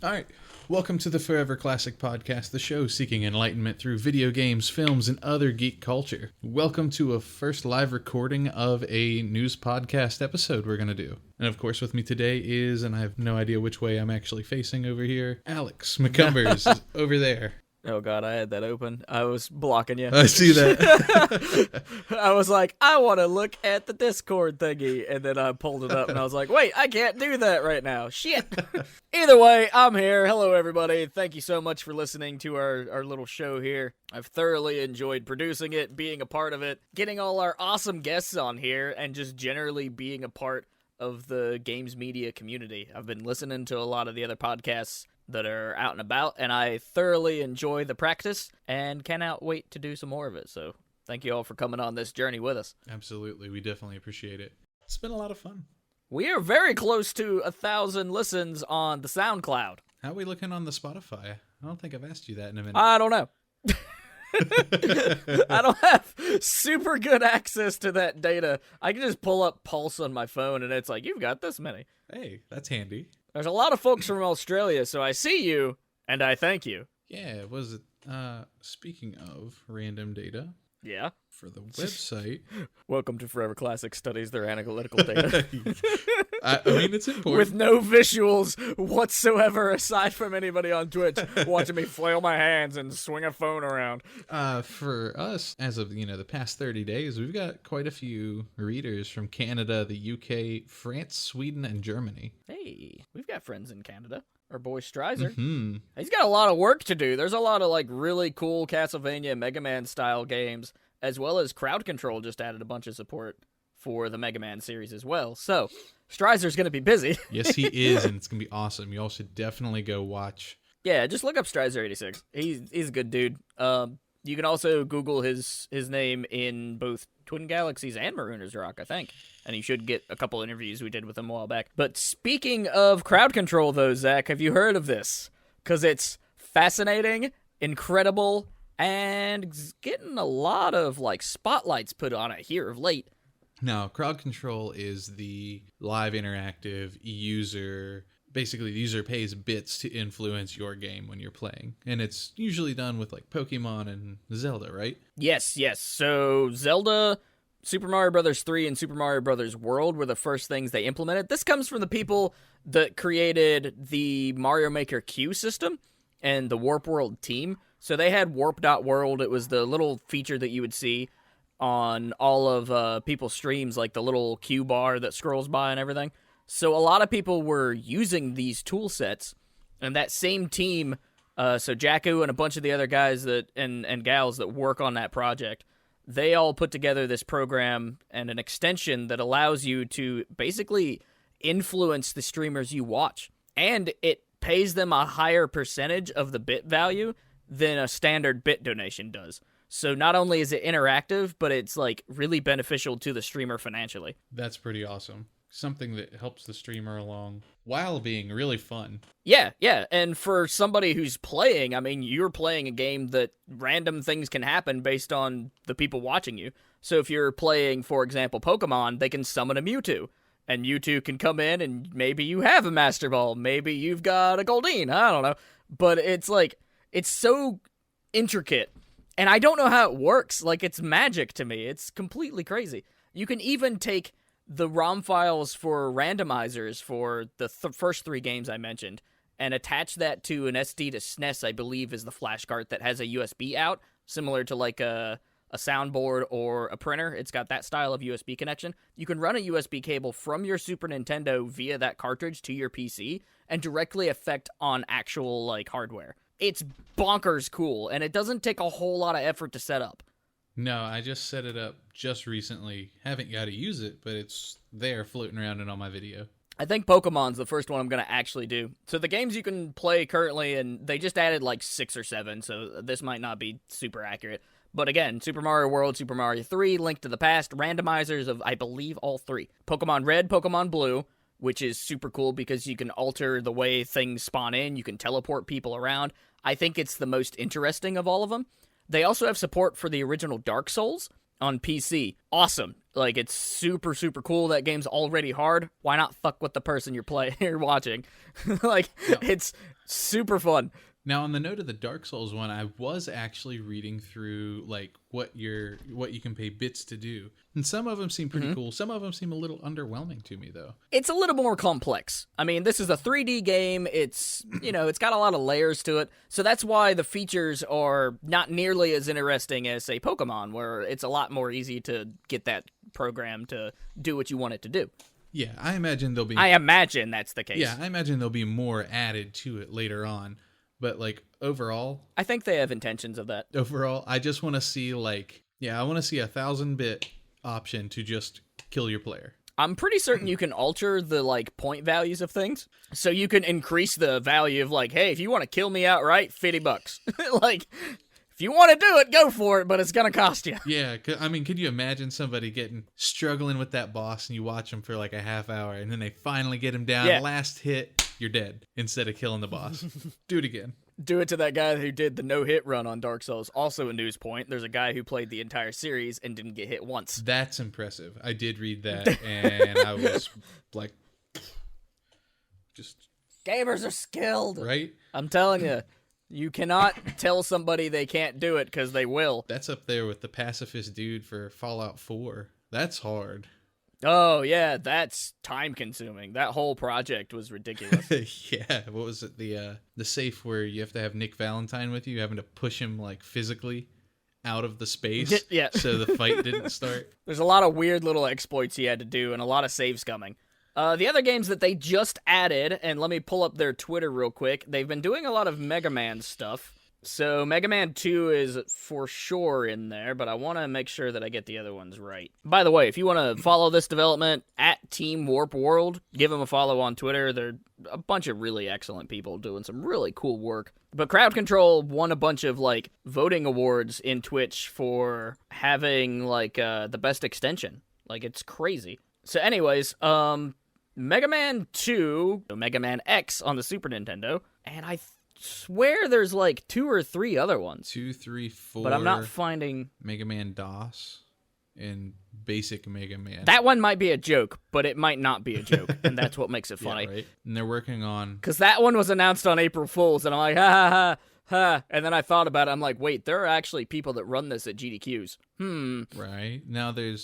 All right. Welcome to the Forever Classic Podcast, the show seeking enlightenment through video games, films, and other geek culture. Welcome to a first live recording of a news podcast episode we're going to do. And of course, with me today is, and I have no idea which way I'm actually facing over here, Alex McCumbers is over there. Oh god, I had that open. I was blocking you. I see that. I was like, I want to look at the Discord thingy, and then I pulled it up, and I was like, wait, I can't do that right now. Shit. Either way, I'm here. Hello, everybody. Thank you so much for listening to our little show here. I've thoroughly enjoyed producing it, being a part of it, getting all our awesome guests on here, and just generally being a part of the games media community. I've been listening to a lot of the other podcasts that are out and about, and I thoroughly enjoy the practice and cannot wait to do some more of it. So thank you all for coming on this journey with us. Absolutely. We definitely appreciate it. It's been a lot of fun. We are very close to 1,000 listens on the SoundCloud. How are we looking on the Spotify? I don't think I've asked you that in a minute. I don't know. I don't have super good access to that data. I can just pull up Pulse on my phone, and it's like, you've got this many. Hey, that's handy. There's a lot of folks from Australia, so I see you, and I thank you. Yeah, was it, speaking of random data. Yeah? For the website. Welcome to Forever Classic Studies their analytical data. I mean, it's important. With no visuals whatsoever aside from anybody on Twitch watching me flail my hands and swing a phone around. For us, as of, the past 30 days, we've got quite a few readers from Canada, the UK, France, Sweden, and Germany. Hey, we've got friends in Canada. Our boy Strizer. Mm-hmm. He's got a lot of work to do. There's a lot of really cool Castlevania Mega Man style games, as well as Crowd Control just added a bunch of support for the Mega Man series as well. So, Strizer's going to be busy. Yes, he is, and it's going to be awesome. You all should definitely go watch. Yeah, just look up Strizer86. He's a good dude. You can also Google his name in both Twin Galaxies and Marooners Rock, I think. And you should get a couple interviews we did with him a while back. But speaking of Crowd Control, though, Zach, have you heard of this? Because it's fascinating, incredible, and getting a lot of spotlights put on it here of late. Now, Crowd Control is the live interactive user. Basically, the user pays bits to influence your game when you're playing. And it's usually done with Pokemon and Zelda, right? Yes. So Zelda, Super Mario Bros. 3, and Super Mario Bros. World were the first things they implemented. This comes from the people that created the Mario Maker Q system and the Warp World team. So they had Warp.World. It was the little feature that you would see on all of people's streams, like the little Q bar that scrolls by and everything. So a lot of people were using these tool sets, and that same team, so Jakku and a bunch of the other guys and gals that work on that project, they all put together this program and an extension that allows you to basically influence the streamers you watch. And it pays them a higher percentage of the bit value than a standard bit donation does. So not only is it interactive, but it's really beneficial to the streamer financially. That's pretty awesome. Something that helps the streamer along while being really fun. Yeah. And for somebody who's playing, I mean, you're playing a game that random things can happen based on the people watching you. So if you're playing, for example, Pokemon, they can summon a Mewtwo. And Mewtwo can come in and maybe you have a Master Ball. Maybe you've got a Goldeen. I don't know. But it's it's so intricate. And I don't know how it works. It's magic to me. It's completely crazy. You can even take the ROM files for randomizers for the first 3 games I mentioned and attach that to an SD to SNES, I believe, is the flash card that has a USB out, similar to a soundboard or a printer. It's got that style of USB connection. You can run a USB cable from your Super Nintendo via that cartridge to your PC and directly affect on actual hardware. It's bonkers cool, and it doesn't take a whole lot of effort to set up. No, I just set it up just recently. Haven't got to use it, but it's there floating around in all my video. I think Pokemon's the first one I'm going to actually do. So the games you can play currently, and they just added 6 or 7, so this might not be super accurate. But again, Super Mario World, Super Mario 3, Link to the Past, randomizers of, I believe, all 3. Pokemon Red, Pokemon Blue, which is super cool because you can alter the way things spawn in. You can teleport people around. I think it's the most interesting of all of them. They also have support for the original Dark Souls, on PC. Awesome. Like, it's super, super cool. That game's already hard. Why not fuck with the person you're watching? Like, it's super fun. Now, on the note of the Dark Souls one, I was actually reading through like what you can pay bits to do, and some of them seem pretty cool. Some of them seem a little underwhelming to me, though. It's a little more complex. I mean, this is a 3D game. It's it's got a lot of layers to it, so that's why the features are not nearly as interesting as, say, Pokemon, where it's a lot more easy to get that program to do what you want it to do. Yeah, I imagine that's the case. Yeah, I imagine there'll be more added to it later on. But, like, overall... I think they have intentions of that. Overall, I just want to see, I want to see a 1000-bit option to just kill your player. I'm pretty certain you can alter the, point values of things. So you can increase the value of, hey, if you want to kill me outright, $50. If you want to do it, go for it, but it's going to cost you. Yeah, I mean, could you imagine somebody struggling with that boss, and you watch them for, a half hour, and then they finally get him down, last hit... You're dead instead of killing the boss. Do it again. Do it to that guy who did the no-hit run on Dark Souls. Also a news point, there's a guy who played the entire series and didn't get hit once. That's impressive. I did read that, and I was just... Gamers are skilled. Right? I'm telling you. You cannot tell somebody they can't do it, because they will. That's up there with the pacifist dude for Fallout 4. That's hard. Oh, yeah, that's time-consuming. That whole project was ridiculous. Yeah, what was it? The safe where you have to have Nick Valentine with you, having to push him, physically out of the space so the fight didn't start. There's a lot of weird little exploits he had to do and a lot of saves coming. The other games that they just added, and let me pull up their Twitter real quick, they've been doing a lot of Mega Man stuff. So Mega Man 2 is for sure in there, but I want to make sure that I get the other ones right. By the way, if you want to follow this development at Team Warp World, give them a follow on Twitter. They're a bunch of really excellent people doing some really cool work. But Crowd Control won a bunch of voting awards in Twitch for having the best extension. It's crazy. So anyways, Mega Man 2, Mega Man X on the Super Nintendo, and I swear there's 2 or 3 other ones. 2, 3, 4. But I'm not finding Mega Man DOS and Basic Mega Man. That one might be a joke, but it might not be a joke, and that's what makes it funny. Yeah, right. And they're working on... Because that one was announced on April Fool's, and I'm like, ha ha ha ha. And then I thought about it. I'm like, wait, there are actually people that run this at GDQs. Right. Now they're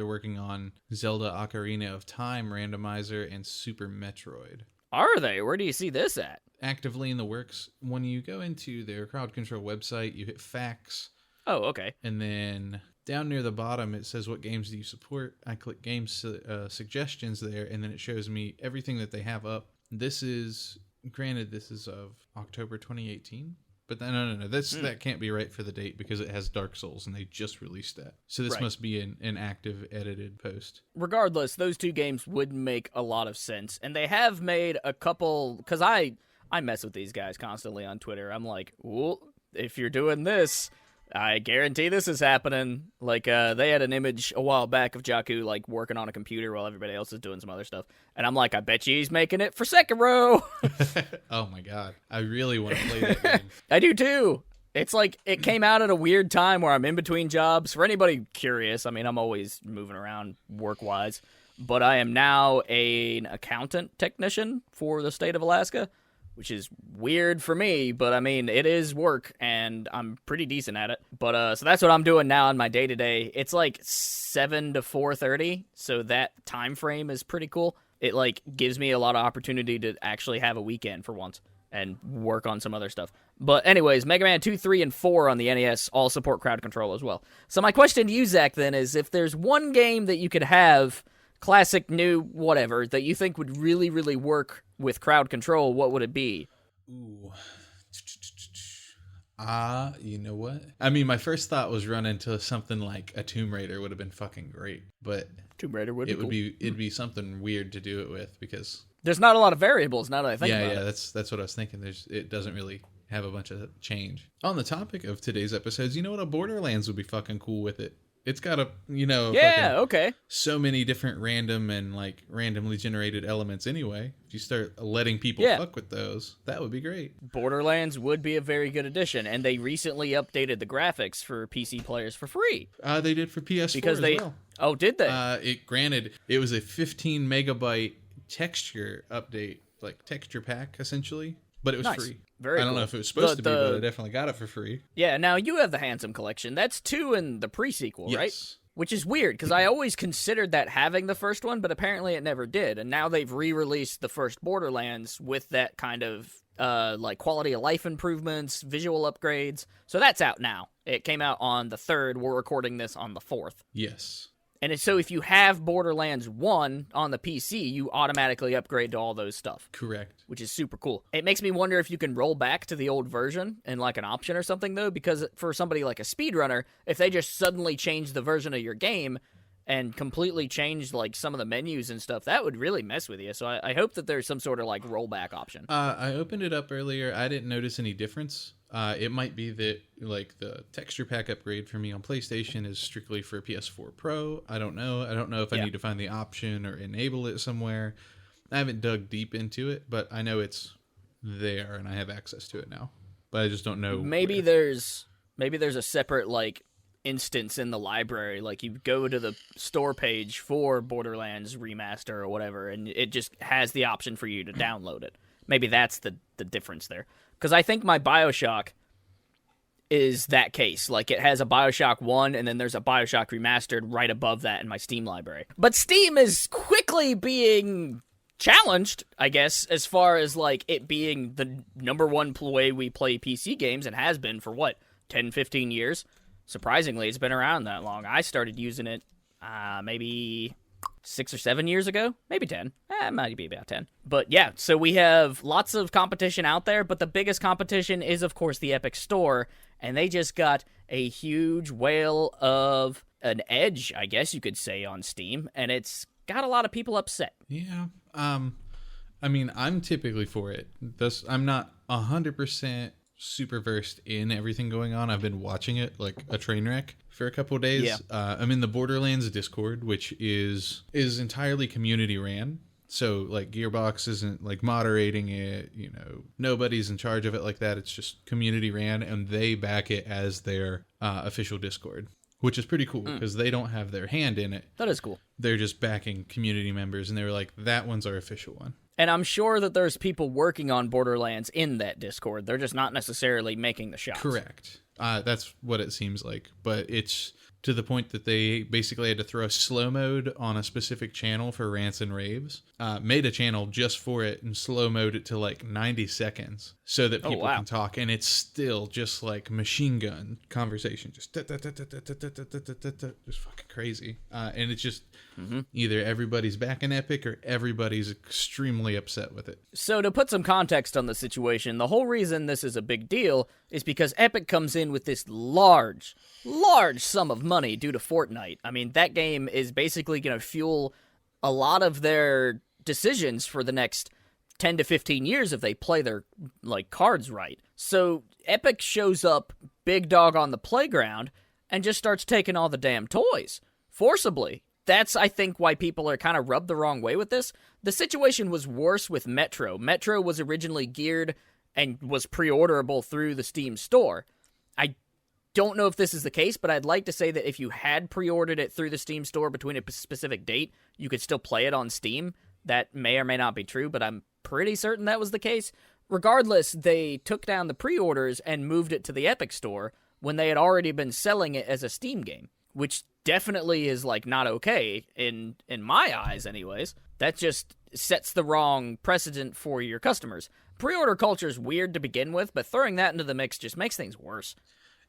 working on Zelda Ocarina of Time randomizer and Super Metroid. Are they? Where do you see this at? Actively in the works. When you go into their Crowd Control website, you hit facts. Oh, okay. And then down near the bottom, it says, what games do you support? I click game suggestions there, and then it shows me everything that they have up. This is of October 2018. But no. That can't be right for the date because it has Dark Souls, and they just released that. So this must be an active edited post. Regardless, those 2 games would make a lot of sense. And they have made a couple... Because I mess with these guys constantly on Twitter. I'm like, well, if you're doing this, I guarantee this is happening. They had an image a while back of Jakku, working on a computer while everybody else is doing some other stuff. And I'm like, I bet you he's making it for Sekiro. Oh, my God. I really want to play that game. I do, too. It's it came out at a weird time where I'm in between jobs. For anybody curious, I mean, I'm always moving around work-wise. But I am now an accountant technician for the state of Alaska, which is weird for me, but I mean, it is work, and I'm pretty decent at it. But, so that's what I'm doing now in my day-to-day. It's 7 to 4:30, so that time frame is pretty cool. It, gives me a lot of opportunity to actually have a weekend for once and work on some other stuff. But anyways, Mega Man 2, 3, and 4 on the NES all support Crowd Control as well. So my question to you, Zach, then, is if there's one game that you could have, classic, new, whatever, that you think would really, really work with Crowd Control, what would it be? Ooh. You know what? I mean, my first thought was run into something like a Tomb Raider would have been fucking great, but Tomb Raider would be cool. It'd be something weird to do it with because there's not a lot of variables now that I think about it. Yeah, that's what I was thinking. It doesn't really have a bunch of change. On the topic of today's episodes, you know what? A Borderlands would be fucking cool with it. It's got Yeah, okay. so many different random and like randomly generated elements anyway. If you start letting people fuck with those, that would be great. Borderlands would be a very good addition, and they recently updated the graphics for PC players for free. They did for PS4 because as well. Oh, did they? It was a 15 megabyte texture update, like texture pack essentially, but it was free. I don't know if it was supposed to be, but I definitely got it for free. Yeah, now you have the Handsome Collection. That's 2 in the pre-sequel, right? Which is weird, because I always considered that having the first one, but apparently it never did. And now they've re-released the first Borderlands with that kind of like quality of life improvements, visual upgrades. So that's out now. It came out on the 3rd. We're recording this on the 4th. Yes. And so if you have Borderlands 1 on the PC, you automatically upgrade to all those stuff. Correct. Which is super cool. It makes me wonder if you can roll back to the old version in like an option or something, though, because for somebody like a speedrunner, if they just suddenly change the version of your game and completely change like some of the menus and stuff, that would really mess with you. So I hope that there's some sort of like rollback option. I opened it up earlier. I didn't notice any difference. It might be that like the texture pack upgrade for me on PlayStation is strictly for PS4 Pro. I don't know. I don't know if I need to find the option or enable it somewhere. I haven't dug deep into it, but I know it's there and I have access to it now. But I just don't know. Maybe there's a separate like instance in the library. Like you go to the store page for Borderlands Remaster or whatever, and it just has the option for you to download it. Maybe that's the difference there. Because I think my BioShock is that case. Like, it has a BioShock 1, and then there's a BioShock Remastered right above that in my Steam library. But Steam is quickly being challenged, I guess, as far as, like, it being the number one way we play PC games, and has been for, 10, 15 years? Surprisingly, it's been around that long. I started using it maybe 6 or 7 years ago, maybe 10. It might be about 10. But yeah, so we have lots of competition out there, but the biggest competition is, of course, the Epic Store, and they just got a huge whale of an edge, I guess you could say, on Steam, and it's got a lot of people upset. Yeah. I mean, I'm typically for it. I'm not 100% super versed in everything going on. I've been watching it like a train wreck for a couple of days. Yeah. I'm in the Borderlands Discord, which is entirely community ran. So like Gearbox isn't like moderating it, nobody's in charge of it like that. It's just community ran, and they back it as their official Discord, which is pretty cool because they don't have their hand in it. That is cool. They're just backing community members, and they were like, that one's our official one. And I'm sure that there's people working on Borderlands in that Discord. They're just not necessarily making the shots. Correct. That's what it seems like. But it's to the point that they basically had to throw a slow mode on a specific channel for rants and raves. Made a channel just for it and slow mode it to like 90 seconds so that people can talk. And it's still just like machine gun conversation. Just fucking crazy. And it's just either everybody's backing Epic or everybody's extremely upset with it. So to put some context on the situation, the whole reason this is a big deal is because Epic comes in with this large sum of money due to Fortnite. I mean, that game is basically going to fuel a lot of their decisions for the next 10 to 15 years if they play their cards right. So Epic shows up big dog on the playground and just starts taking all the damn toys forcibly. That's, I think, why people are kind of rubbed the wrong way with this. The situation was worse with Metro. Metro was originally geared and was pre-orderable through the Steam store. I don't know if this is the case, but I'd like to say that if you had pre-ordered it through the Steam store between a specific date, you could still play it on Steam. That may or may not be true, but I'm pretty certain that was the case. Regardless, they took down the pre-orders and moved it to the Epic store when they had already been selling it as a Steam game, which definitely is not okay in my eyes anyways. That just sets the wrong precedent for your customers. Pre-order culture is weird to begin with, but throwing that into the mix just makes things worse.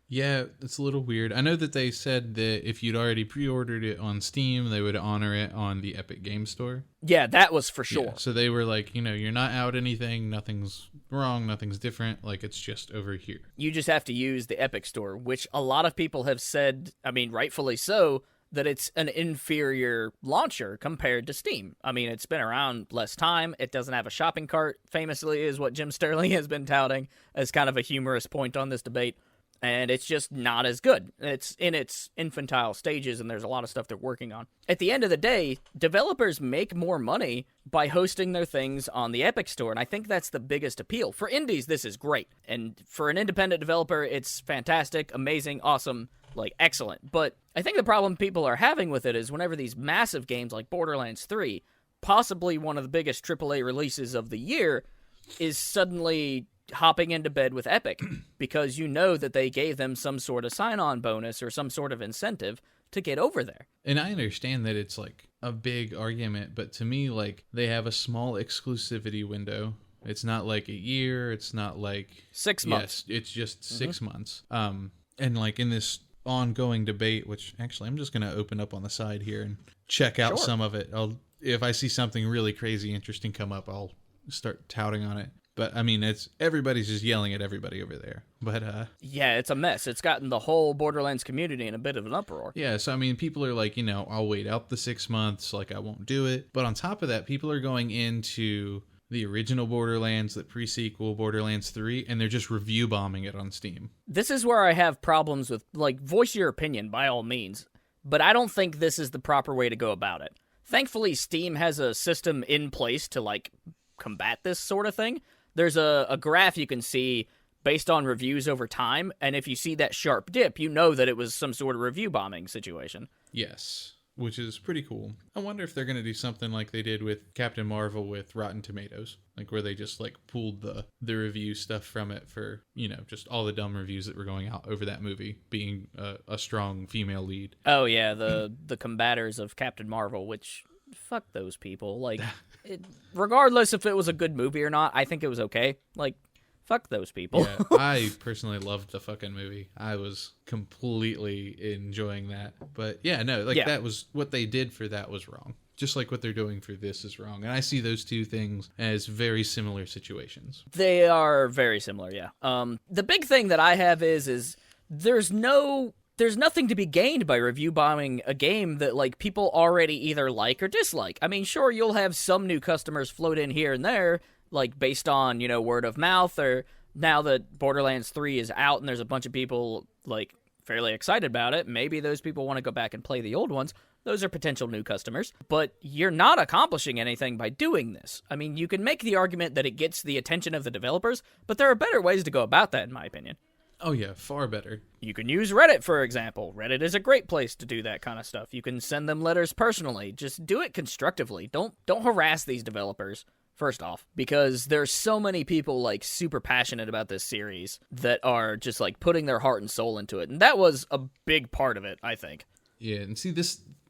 Yeah, it's a little weird. I know that they said that if you'd already pre-ordered it on Steam, they would honor it on the Epic Game Store. Yeah, that was for sure. Yeah, so they were like, you're not out anything, nothing's wrong, nothing's different, it's just over here. You just have to use the Epic Store, which a lot of people have said, I mean, rightfully so, that it's an inferior launcher compared to Steam. I mean, it's been around less time, it doesn't have a shopping cart, famously is what Jim Sterling has been touting as kind of a humorous point on this debate. and it's just not as good. It's in its infantile stages, and there's a lot of stuff they're working on. At the end of the day, developers make more money by hosting their things on the Epic Store, and I think that's the biggest appeal. For indies, this is great, and for an independent developer, it's fantastic, amazing, awesome, like, excellent. But I think the problem people are having with it is whenever these massive games like Borderlands 3, possibly one of the biggest AAA releases of the year, is suddenly hopping into bed with Epic because you know that they gave them some sort of sign-on bonus or some sort of incentive to get over there. And I understand that it's like a big argument, but to me, like, they have a small exclusivity window. It's not like a year. It's not like 6 months. Yes, it's just 6 months. And like in this ongoing debate, which actually I'm just going to open up on the side here and check out some of it. If I see something really crazy interesting come up, I'll start touting on it. But I mean, everybody's just yelling at everybody over there. But yeah, it's a mess. It's gotten the whole Borderlands community in a bit of an uproar. Yeah, so I mean, people are like, I'll wait out the 6 months, like I won't do it. But on top of that, people are going into the original Borderlands, the pre-sequel Borderlands 3, and they're just review bombing it on Steam. This is where I have problems with, like, voice your opinion by all means, but I don't think this is the proper way to go about it. Thankfully, Steam has a system in place to, like, combat this sort of thing. There's a graph you can see based on reviews over time, and if you see that sharp dip, you know that it was some sort of review bombing situation. Yes, which is pretty cool. I wonder if they're going to do something like they did with Captain Marvel with Rotten Tomatoes, like where they just like pulled the review stuff from it for, just all the dumb reviews that were going out over that movie being a strong female lead. Oh yeah, the combaters of Captain Marvel, which fuck those people. Like, regardless if it was a good movie or not, I think it was okay. Like, fuck those people. Yeah, I personally loved the fucking movie. I was completely enjoying that. But yeah, no, that was what they did for that was wrong. Just like what they're doing for this is wrong. And I see those two things as very similar situations. They are very similar, yeah. The big thing that I have is there's nothing to be gained by review bombing a game that, like, people already either like or dislike. I mean, sure, you'll have some new customers float in here and there, like, based on, word of mouth, or now that Borderlands 3 is out and there's a bunch of people, like, fairly excited about it, maybe those people want to go back and play the old ones. Those are potential new customers. But you're not accomplishing anything by doing this. I mean, you can make the argument that it gets the attention of the developers, but there are better ways to go about that, in my opinion. Oh yeah, far better. You can use Reddit, for example. Reddit is a great place to do that kind of stuff. You can send them letters personally. Just do it constructively. Don't harass these developers, first off, because there's so many people, like, super passionate about this series that are just, like, putting their heart and soul into it. And that was a big part of it, I think. Yeah, and see,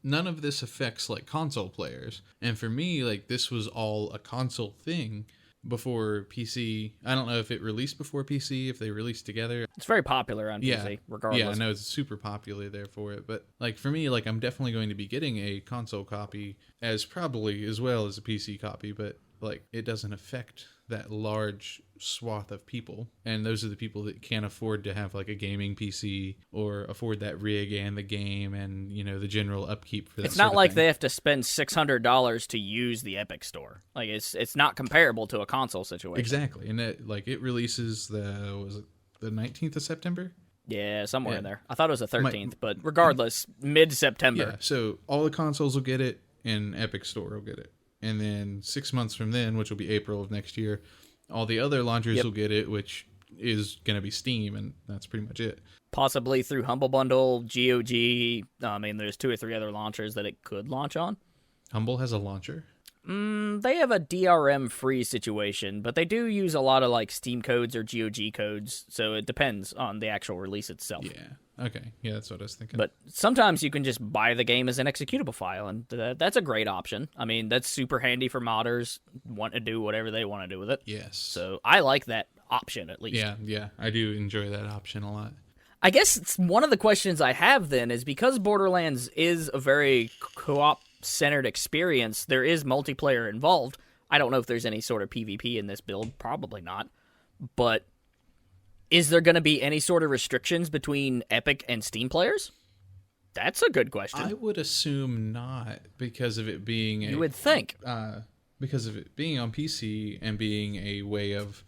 none of this affects, like, console players. And for me, like, this was all a console thing before PC. I don't know if it released before PC, if they released together. It's very popular on PC, regardless. Yeah, I know it's super popular there for it. But, like, for me, like, I'm definitely going to be getting a console copy as well as a PC copy. But, like, it doesn't affect that large swath of people. And those are the people that can't afford to have, like, a gaming PC or afford that rig and the game and, the general upkeep for that. It's not like they have to spend $600 to use the Epic Store. Like, it's not comparable to a console situation. Exactly. And it releases the 19th of September? Yeah, somewhere in there. I thought it was the 13th, but regardless, mid-September. Yeah, so all the consoles will get it and Epic Store will get it. And then 6 months from then, which will be April of next year, all the other launchers will get it, which is going to be Steam, and that's pretty much it. Possibly through Humble Bundle, GOG. I mean, there's 2 or 3 other launchers that it could launch on. Humble has a launcher? They have a DRM-free situation, but they do use a lot of, like, Steam codes or GOG codes, so it depends on the actual release itself. Yeah, okay. Yeah, that's what I was thinking. But sometimes you can just buy the game as an executable file, and that's a great option. I mean, that's super handy for modders want to do whatever they want to do with it. Yes. So I like that option, at least. Yeah, I do enjoy that option a lot. I guess it's one of the questions I have then is because Borderlands is a very co-op centered experience, there is multiplayer involved. I don't know if there's any sort of PvP in this build, probably not. But is there going to be any sort of restrictions between Epic and Steam players? That's a good question. I would assume not, because of it being you would think. Because of it being on PC and being a way of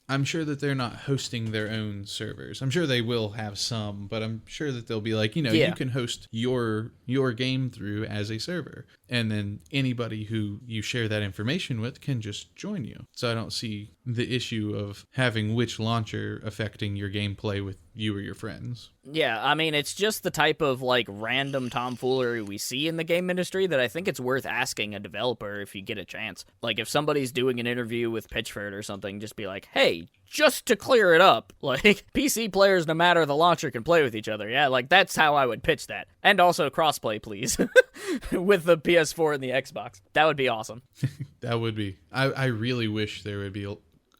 I'm sure that they're not hosting their own servers. I'm sure they will have some, but I'm sure that they'll be like, you can host your game through as a server. And then anybody who you share that information with can just join you. So I don't see the issue of having which launcher affecting your gameplay with you or your friends. Yeah, I mean, it's just the type of, like, random tomfoolery we see in the game industry that I think it's worth asking a developer if you get a chance. Like, if somebody's doing an interview with Pitchford or something, just be like, hey, just to clear it up, like, PC players, no matter the launcher, can play with each other. Yeah, like, that's how I would pitch that. And also crossplay, please, with the PS4 and the Xbox. That would be awesome. That would be. I really wish there would be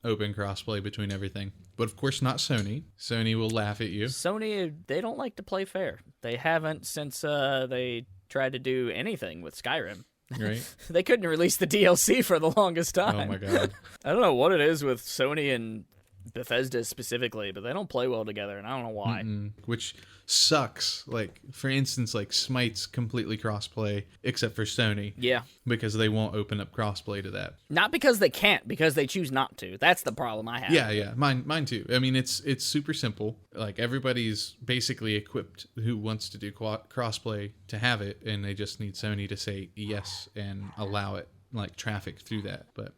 open crossplay between everything. But of course not Sony. Sony will laugh at you. Sony, they don't like to play fair. They haven't since they tried to do anything with Skyrim. Right. They couldn't release the DLC for the longest time. Oh my god. I don't know what it is with Sony and Bethesda specifically, but they don't play well together, and I don't know why. Which sucks. Like, for instance, like Smite's completely crossplay except for Sony. Yeah. Because they won't open up crossplay to that. Not because they can't, because they choose not to. That's the problem I have. Yeah. Mine too. I mean, it's super simple. Like, everybody's basically equipped who wants to do crossplay to have it, and they just need Sony to say yes and allow it, like, traffic through that. But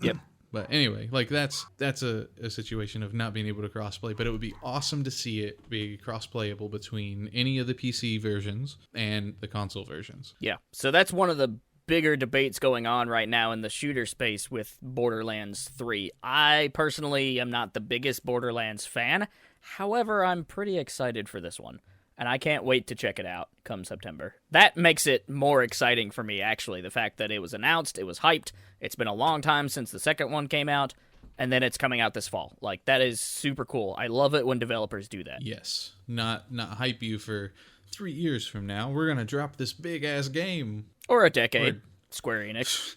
yep. But anyway, like that's a situation of not being able to crossplay, but it would be awesome to see it be cross-playable between any of the PC versions and the console versions. Yeah, so that's one of the bigger debates going on right now in the shooter space with Borderlands 3. I personally am not the biggest Borderlands fan. However, I'm pretty excited for this one, and I can't wait to check it out come September. That makes it more exciting for me, actually, the fact that it was announced, it was hyped, it's been a long time since the second one came out, and then it's coming out this fall. Like, that is super cool. I love it when developers do that. Yes. Not hype you for 3 years from now. We're going to drop this big-ass game. Or a decade. Square Enix.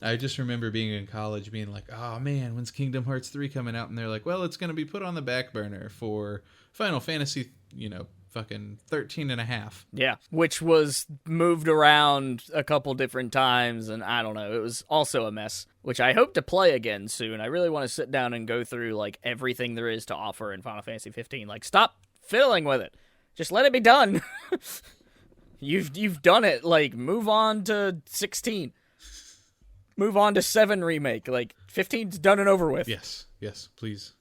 I just remember being in college being like, oh man, when's Kingdom Hearts 3 coming out? And they're like, well, it's going to be put on the back burner for Final Fantasy, fucking 13 and a half. Yeah, which was moved around a couple different times, and I don't know, it was also a mess, which I hope to play again soon. I really want to sit down and go through, like, everything there is to offer in Final Fantasy 15. Like, stop fiddling with it. Just let it be done. You've done it. Like, move on to 16. Move on to 7 remake. Like, 15's done and over with. Yes, please.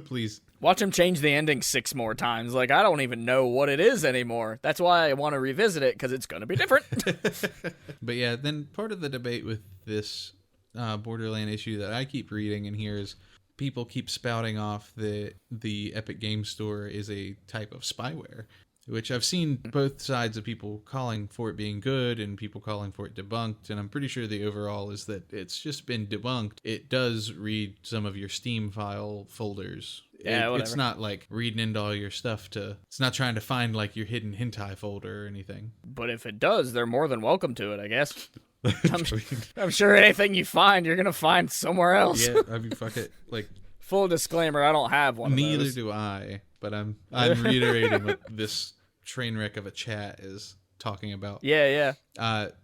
Please. Watch him change the ending 6 more times. Like, I don't even know what it is anymore. That's why I want to revisit it, because it's going to be different. But yeah, then part of the debate with this Borderland issue that I keep reading in here is people keep spouting off that the Epic Game Store is a type of spyware, which I've seen both sides of people calling for it being good and people calling for it debunked, and I'm pretty sure the overall is that it's just been debunked. It does read some of your Steam file folders. Yeah, whatever. It's not like reading into all your stuff it's not trying to find like your hidden hentai folder or anything. But if it does, they're more than welcome to it, I guess. I'm sure anything you find, you're going to find somewhere else. Yeah, I mean, fuck it. Like, full disclaimer, I don't have one of those. Neither do I, but I'm reiterating what this train wreck of a chat is talking about. Yeah.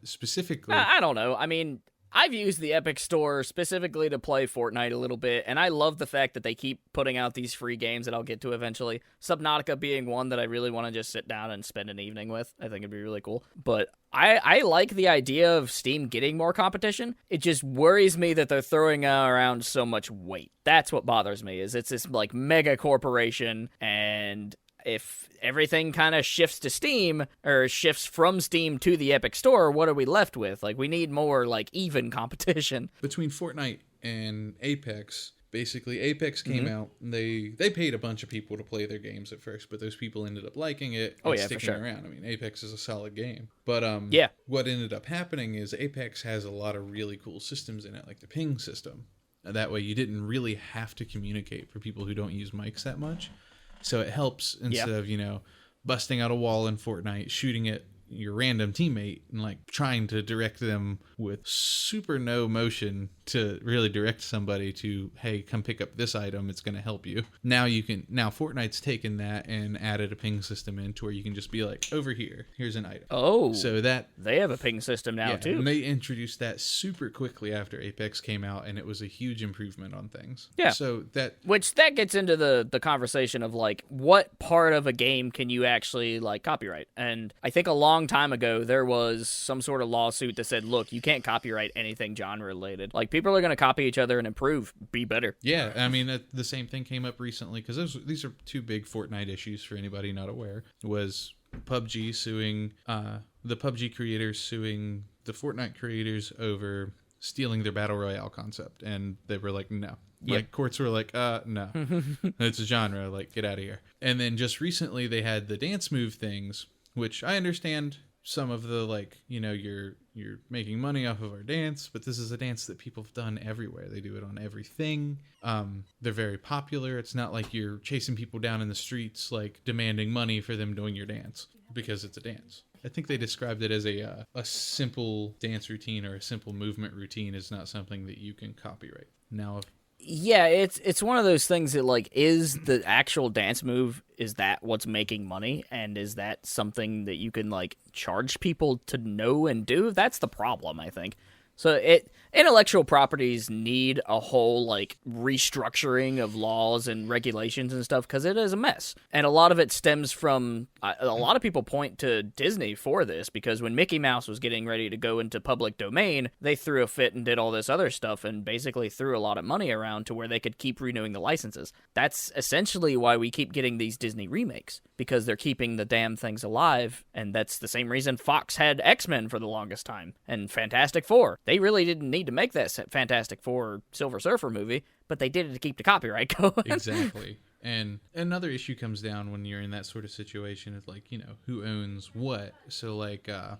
Specifically, I don't know. I mean, I've used the Epic Store specifically to play Fortnite a little bit, and I love the fact that they keep putting out these free games that I'll get to eventually. Subnautica being one that I really want to just sit down and spend an evening with. I think it'd be really cool. But I like the idea of Steam getting more competition. It just worries me that they're throwing around so much weight. That's what bothers me, is it's this like mega corporation, and if everything kind of shifts to Steam, or shifts from Steam to the Epic Store, what are we left with? Like, we need more, like, even competition. Between Fortnite and Apex, basically, Apex came out, and they paid a bunch of people to play their games at first, but those people ended up liking it and sticking around. I mean, Apex is a solid game. But what ended up happening is Apex has a lot of really cool systems in it, like the ping system. That way you didn't really have to communicate for people who don't use mics that much. So it helps instead of, busting out a wall in Fortnite, shooting it your random teammate and like trying to direct them with super no motion to really direct somebody to, hey, come pick up this item, it's going to help you. Now Fortnite's taken that and added a ping system in to where you can just be like, over here, here's an item. Oh, so that they have a ping system now too. And they introduced that super quickly after Apex came out, and it was a huge improvement on things. Yeah. So that gets into the conversation of like what part of a game can you actually like copyright? And I think a long time ago there was some sort of lawsuit that said, look, you can't copyright anything genre related. Like people are going to copy each other and improve, be better. Yeah, I mean the same thing came up recently because these are two big Fortnite issues for anybody not aware. Was PUBG suing the PUBG creators suing the Fortnite creators over stealing their battle royale concept, and they were like, no. Yep. Like courts were like, no, it's a genre, like get out of here. And then just recently they had the dance move things, which I understand some of the like, you're making money off of our dance, but this is a dance that people have done everywhere. They do it on everything. They're very popular. It's not like you're chasing people down in the streets like demanding money for them doing your dance because it's a dance. I think they described it as a simple dance routine or a simple movement routine is not something that you can copyright. Now, yeah, it's one of those things that like, is the actual dance move, is that what's making money, and is that something that you can like charge people to know and do? That's the problem, I think. So intellectual properties need a whole like restructuring of laws and regulations and stuff because it is a mess. And a lot of it stems from, a lot of people point to Disney for this because when Mickey Mouse was getting ready to go into public domain, they threw a fit and did all this other stuff and basically threw a lot of money around to where they could keep renewing the licenses. That's essentially why we keep getting these Disney remakes, because they're keeping the damn things alive. And that's the same reason Fox had X-Men for the longest time and Fantastic Four. They really didn't need to make that Fantastic Four Silver Surfer movie, but they did it to keep the copyright going. Exactly. And another issue comes down when you're in that sort of situation is like, who owns what? So like, I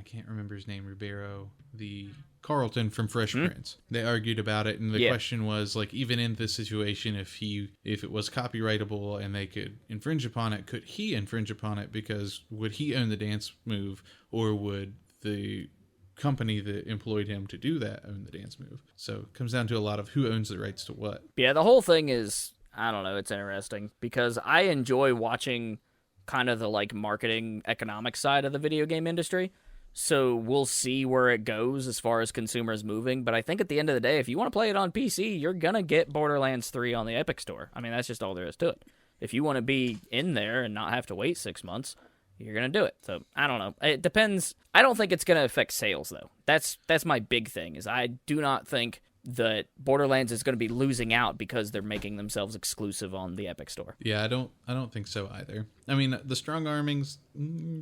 can't remember his name, Ribeiro, the Carlton from Fresh Prince. They argued about it, and the question was like, even in this situation, if it was copyrightable and they could infringe upon it, could he infringe upon it? Because would he own the dance move, or would the company that employed him to do that own the dance move? So it comes down to a lot of who owns the rights to what. Yeah, the whole thing is, I don't know, it's interesting because I enjoy watching kind of the like marketing economic side of the video game industry. So we'll see where it goes as far as consumers moving. But I think at the end of the day, if you want to play it on PC, you're going to get Borderlands 3 on the Epic Store. I mean, that's just all there is to it. If you want to be in there and not have to wait 6 months, you're going to do it. So, I don't know. It depends. I don't think it's going to affect sales, though. That's my big thing, is I do not think that Borderlands is going to be losing out because they're making themselves exclusive on the Epic Store. Yeah, I don't think so either. I mean, the strong arming's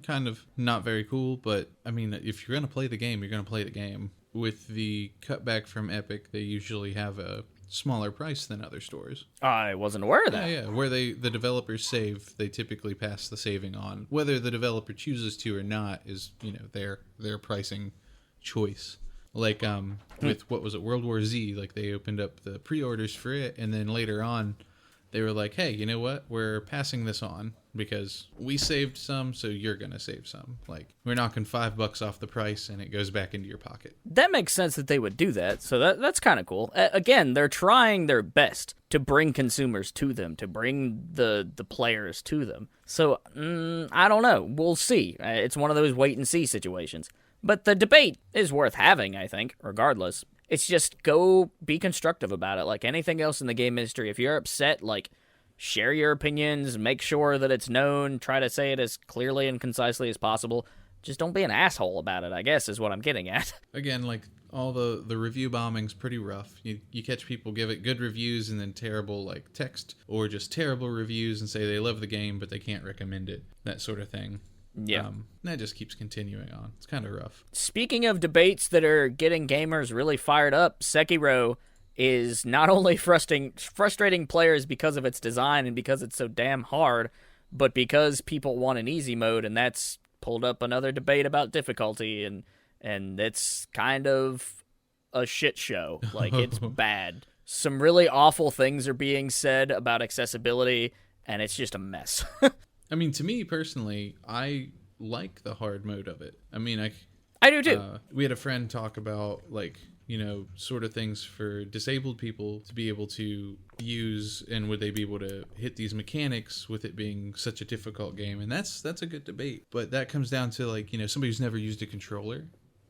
kind of not very cool, but I mean, if you're going to play the game, you're going to play the game. With the cutback from Epic, they usually have a smaller price than other stores. I wasn't aware of that. Yeah. Where the developers save, they typically pass the saving on. Whether the developer chooses to or not is, their pricing choice. Like with what was it, World War Z, like they opened up the pre-orders for it, and then later on they were like, hey, you know what? We're passing this on because we saved some, so you're going to save some. Like, we're knocking $5 off the price and it goes back into your pocket. That makes sense that they would do that, so that's kind of cool. Again, they're trying their best to bring consumers to them, to bring the players to them. So, I don't know. We'll see. It's one of those wait-and-see situations. But the debate is worth having, I think, regardless. It's just go be constructive about it. Like anything else in the game industry, if you're upset, like, share your opinions, make sure that it's known, try to say it as clearly and concisely as possible. Just don't be an asshole about it, I guess, is what I'm getting at. Again, like, all the review bombing's pretty rough. You catch people give it good reviews and then terrible, like, text, or just terrible reviews and say they love the game, but they can't recommend it, that sort of thing. Yeah. That just keeps continuing on. It's kind of rough. Speaking of debates that are getting gamers really fired up, Sekiro is not only frustrating players because of its design and because it's so damn hard, but because people want an easy mode, and that's pulled up another debate about difficulty, and it's kind of a shit show. Like, it's bad. Some really awful things are being said about accessibility, and it's just a mess. I mean, to me personally, I like the hard mode of it. I mean, I do too. We had a friend talk about, like, you know, sort of things for disabled people to be able to use, and would they be able to hit these mechanics with it being such a difficult game. And that's a good debate. But that comes down to, like, you know, somebody who's never used a controller,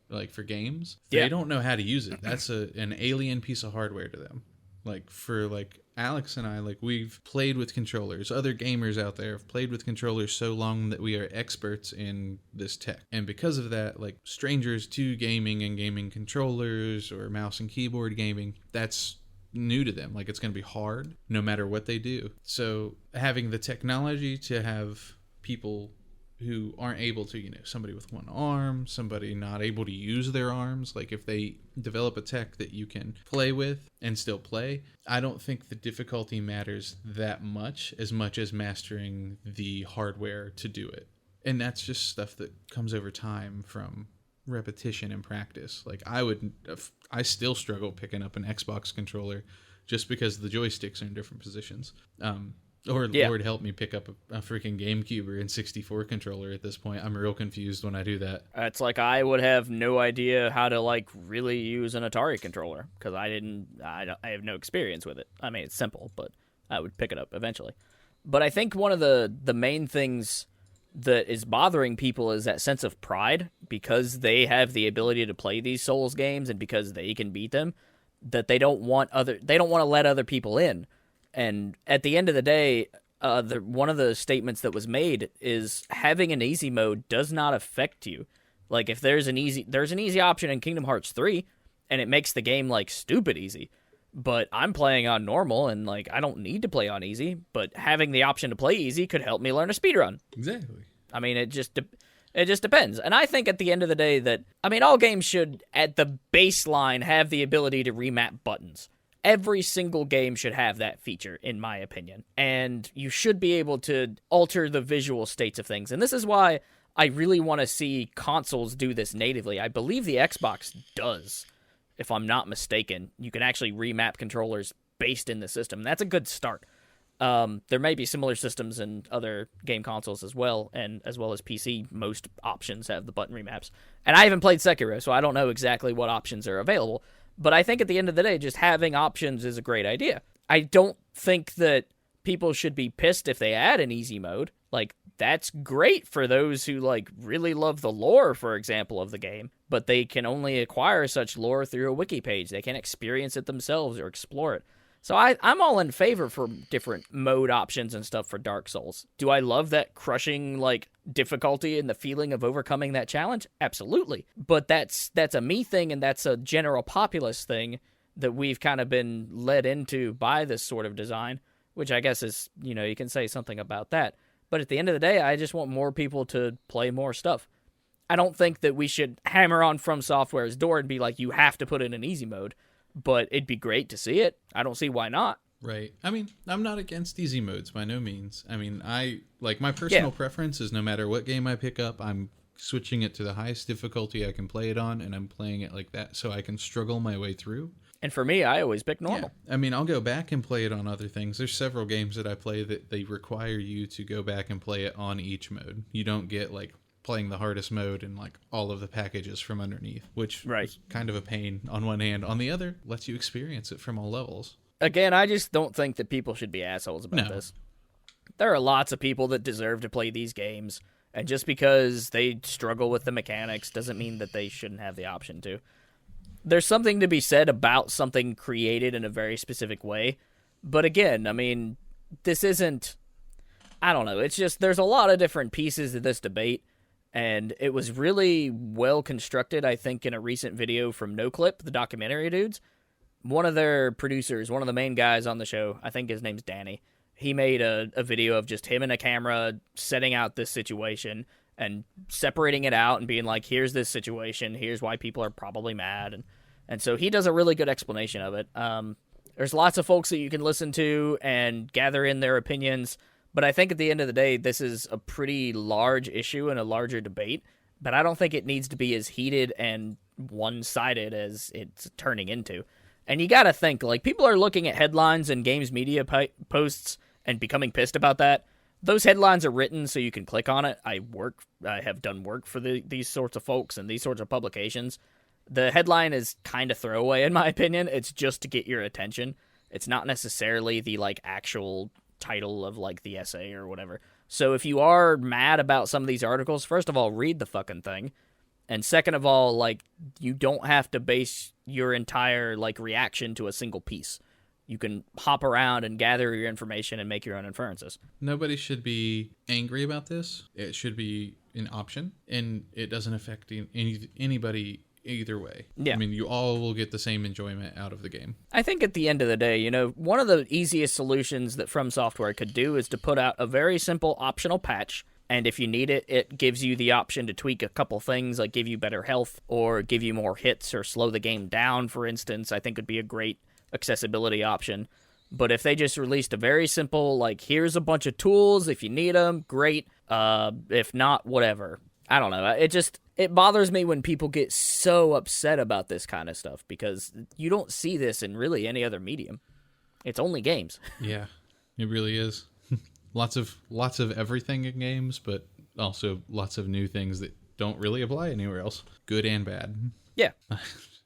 like, for games, they don't know how to use it. That's an alien piece of hardware to them. Like, for, like, Alex and I, like, we've played with controllers. Other gamers out there have played with controllers so long that we are experts in this tech. And because of that, like, strangers to gaming and gaming controllers or mouse and keyboard gaming, that's new to them. Like, it's going to be hard no matter what they do. So having the technology to have people who aren't able to, you know, somebody with one arm, somebody not able to use their arms, like, if they develop a tech that you can play with and still play, I don't think the difficulty matters that much as mastering the hardware to do it. And that's just stuff that comes over time from repetition and practice. Like, I still struggle picking up an Xbox controller just because the joysticks are in different positions. Lord help me pick up a freaking GameCube or N64 controller at this point. I'm real confused when I do that. It's like I would have no idea how to, like, really use an Atari controller because I have no experience with it. I mean, it's simple, but I would pick it up eventually. But I think one of the main things that is bothering people is that sense of pride because they have the ability to play these Souls games and because they can beat them, that they don't want to let other people in. And at the end of the day, one of the statements that was made is having an easy mode does not affect you. Like, if there's an easy option in Kingdom Hearts 3, and it makes the game, like, stupid easy. But I'm playing on normal, and, like, I don't need to play on easy. But having the option to play easy could help me learn a speedrun. Exactly. I mean, it just depends. And I think at the end of the day that, I mean, all games should, at the baseline, have the ability to remap buttons. Every single game should have that feature, in my opinion. And you should be able to alter the visual states of things. And this is why I really want to see consoles do this natively. I believe the Xbox does, if I'm not mistaken. You can actually remap controllers based in the system. That's a good start. There may be similar systems in other game consoles as well, and as well as PC. Most options have the button remaps. And I haven't played Sekiro, so I don't know exactly what options are available. But I think at the end of the day, just having options is a great idea. I don't think that people should be pissed if they add an easy mode. Like, that's great for those who, like, really love the lore, for example, of the game. But they can only acquire such lore through a wiki page. They can't experience it themselves or explore it. So I'm all in favor for different mode options and stuff for Dark Souls. Do I love that crushing, like, difficulty and the feeling of overcoming that challenge? Absolutely. But that's a me thing, and that's a general populace thing that we've kind of been led into by this sort of design, which I guess is, you know, you can say something about that. But at the end of the day, I just want more people to play more stuff. I don't think that we should hammer on From Software's door and be like, you have to put in an easy mode. But it'd be great to see it. I don't see why not. Right. I mean, I'm not against easy modes by no means. I mean, my personal preference is no matter what game I pick up, I'm switching it to the highest difficulty I can play it on, and I'm playing it like that so I can struggle my way through. And for me, I always pick normal. Yeah. I mean, I'll go back and play it on other things. There's several games that I play that they require you to go back and play it on each mode. You don't get, like, playing the hardest mode and, like, all of the packages from underneath, which is kind of a pain on one hand. On the other, lets you experience it from all levels. Again, I just don't think that people should be assholes about this. There are lots of people that deserve to play these games, and just because they struggle with the mechanics doesn't mean that they shouldn't have the option to. There's something to be said about something created in a very specific way, but again, I mean, this isn't... I don't know, it's just, there's a lot of different pieces of this debate. And it was really well constructed, I think, in a recent video from NoClip, the documentary dudes. One of their producers, one of the main guys on the show, I think his name's Danny, he made a video of just him and a camera setting out this situation and separating it out and being like, here's this situation, here's why people are probably mad. And so he does a really good explanation of it. There's lots of folks that you can listen to and gather in their opinions. But I think at the end of the day, this is a pretty large issue and a larger debate. But I don't think it needs to be as heated and one-sided as it's turning into. And you got to think, like, people are looking at headlines and games media posts and becoming pissed about that. those headlines are written so you can click on it. I have done work for these sorts of folks and these sorts of publications. The headline is kind of throwaway in my opinion. It's just to get your attention. It's not necessarily the like actual title of like the essay or whatever. So if you are mad about some of these articles, first of all, read the fucking thing. And second of all, like, you don't have to base your entire like reaction to a single piece. You can hop around and gather your information and make your own inferences. Nobody should be angry about this. It should be an option, and it doesn't affect anybody either way. Yeah. I mean, you all will get the same enjoyment out of the game. I think at the end of the day, you know, one of the easiest solutions that From Software could do is to put out a very simple optional patch. And if you need it, it gives you the option to tweak a couple things, like give you better health or give you more hits or slow the game down, for instance. I think would be a great accessibility option. But if they just released a very simple, like, here's a bunch of tools, if you need them, great. If not, whatever. I don't know. It bothers me when people get so upset about this kind of stuff because you don't see this in really any other medium. It's only games. Yeah, it really is. Lots of everything in games, but also lots of new things that don't really apply anywhere else, good and bad. Yeah.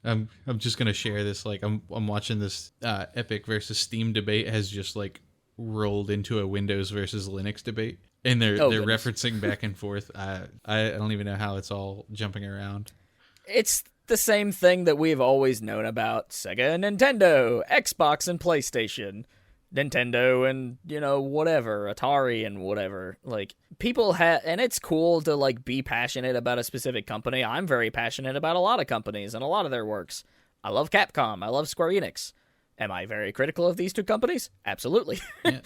I'm just gonna share this. Like I'm watching this Epic versus Steam debate has just like rolled into a Windows versus Linux debate, and they're referencing back and forth. I don't even know how it's all jumping around. It's the same thing that we've always known about Sega and Nintendo, Xbox and PlayStation. Nintendo and, you know, whatever, Atari and whatever. Like, people have, and it's cool to, like, be passionate about a specific company. I'm very passionate about a lot of companies and a lot of their works. I love Capcom. I love Square Enix. Am I very critical of these two companies? Absolutely. Yeah.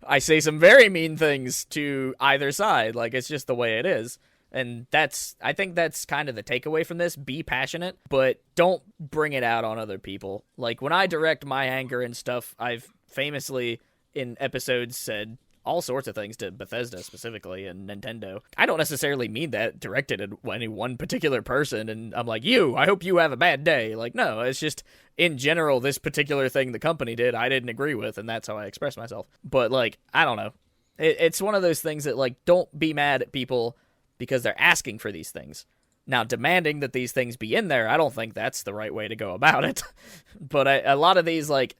I say some very mean things to either side. Like, it's just the way it is. And I think that's kind of the takeaway from this. Be passionate, but don't bring it out on other people. Like, when I direct my anger and stuff, I've famously in episodes said all sorts of things to Bethesda specifically and Nintendo. I don't necessarily mean that directed at any one particular person, and I'm like, I hope you have a bad day. Like, no, it's just, in general, this particular thing the company did, I didn't agree with, and that's how I express myself. But, like, I don't know. It's one of those things that, like, don't be mad at people because they're asking for these things. Now, demanding that these things be in there, I don't think that's the right way to go about it. But a lot of these, like,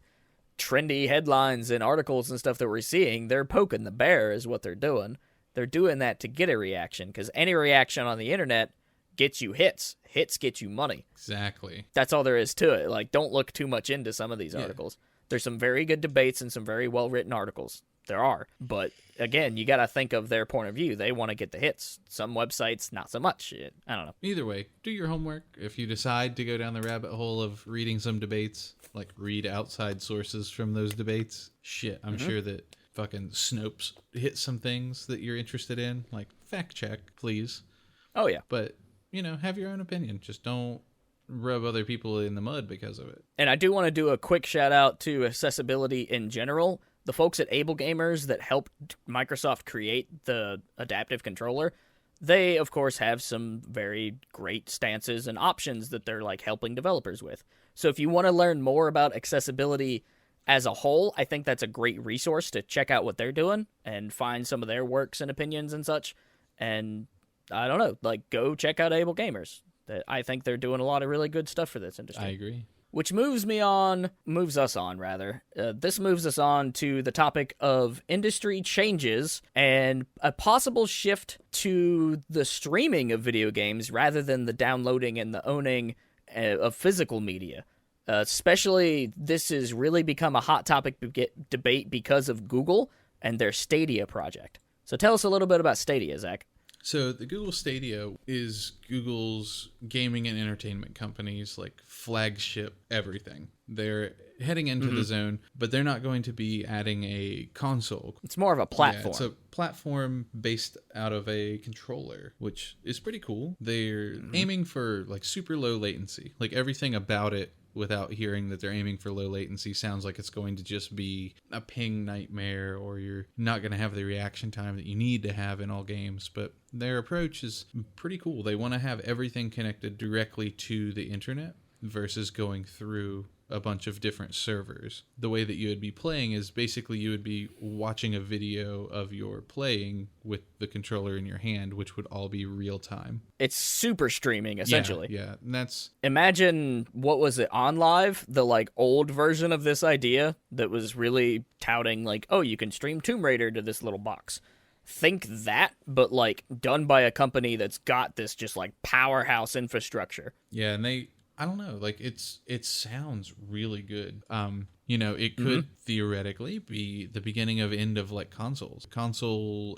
trendy headlines and articles and stuff that we're seeing, they're poking the bear is what they're doing. They're doing that to get a reaction, because any reaction on the internet gets you hits. Hits get you money. Exactly. That's all there is to it. Like, don't look too much into some of these articles. There's some very good debates and some very well-written articles. There are. But, again, you got to think of their point of view. They want to get the hits. Some websites, not so much. I don't know. Either way, do your homework. If you decide to go down the rabbit hole of reading some debates, like read outside sources from those debates, I'm sure that fucking Snopes hit some things that you're interested in. Like, fact check, please. Oh, yeah. But, you know, have your own opinion. Just don't rub other people in the mud because of it. And I do want to do a quick shout out to accessibility in general. The folks at Able Gamers that helped Microsoft create the adaptive controller, they, of course, have some very great stances and options that they're, like, helping developers with. So if you want to learn more about accessibility as a whole, I think that's a great resource to check out what they're doing and find some of their works and opinions and such. And, I don't know, like, go check out Able Gamers. I think they're doing a lot of really good stuff for this industry. I agree. Which moves us on. This moves us on to the topic of industry changes and a possible shift to the streaming of video games rather than the downloading and the owning of physical media. Especially, this has really become a hot topic debate because of Google and their Stadia project. So tell us a little bit about Stadia, Zach. So the Google Stadia is Google's gaming and entertainment company's like flagship everything. They're heading into the zone, but they're not going to be adding a console. It's more of a platform. Yeah, it's a platform based out of a controller, which is pretty cool. They're aiming for like super low latency. Like everything about it, without hearing that they're aiming for low latency, sounds like it's going to just be a ping nightmare, or you're not going to have the reaction time that you need to have in all games. But their approach is pretty cool. They want to have everything connected directly to the internet versus going through a bunch of different servers. The way that you would be playing is basically you would be watching a video of your playing with the controller in your hand, which would all be real time. It's super streaming, essentially. Yeah, and that's... Imagine, what was it, On Live? The, like, old version of this idea that was really touting, like, oh, you can stream Tomb Raider to this little box. Think that, but, like, done by a company that's got this just, like, powerhouse infrastructure. Yeah, and I don't know, like, it sounds really good. It could theoretically be the beginning of end of, like, consoles.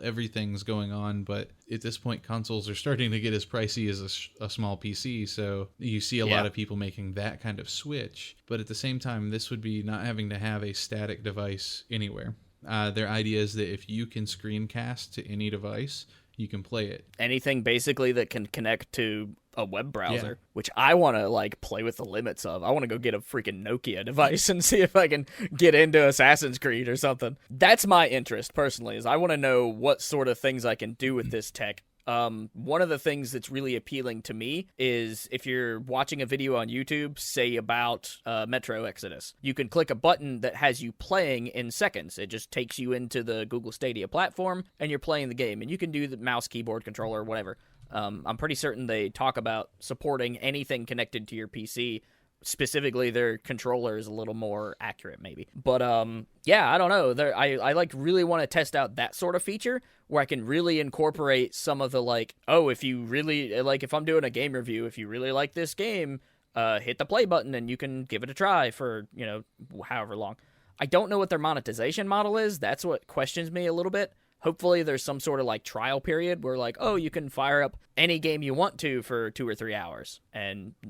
Everything's going on, but at this point, consoles are starting to get as pricey as a small PC, so you see a lot of people making that kind of switch. But at the same time, this would be not having to have a static device anywhere. Their idea is that if you can screencast to any device, you can play it. Anything basically that can connect to a web browser, which I want to like play with the limits of. I want to go get a freaking Nokia device and see if I can get into Assassin's Creed or something. That's my interest personally, is I want to know what sort of things I can do with this tech. One of the things that's really appealing to me is if you're watching a video on YouTube, say about Metro Exodus, you can click a button that has you playing in seconds. It just takes you into the Google Stadia platform and you're playing the game, and you can do the mouse, keyboard, controller, whatever. I'm pretty certain they talk about supporting anything connected to your PC. Specifically, their controller is a little more accurate, maybe. But, I don't know. I like really want to test out that sort of feature where I can really incorporate some of the, like, oh, if you really, like, if I'm doing a game review, if you really like this game, hit the play button and you can give it a try for, however long. I don't know what their monetization model is. That's what questions me a little bit. Hopefully there's some sort of like trial period where like, oh, you can fire up any game you want to for 2 or 3 hours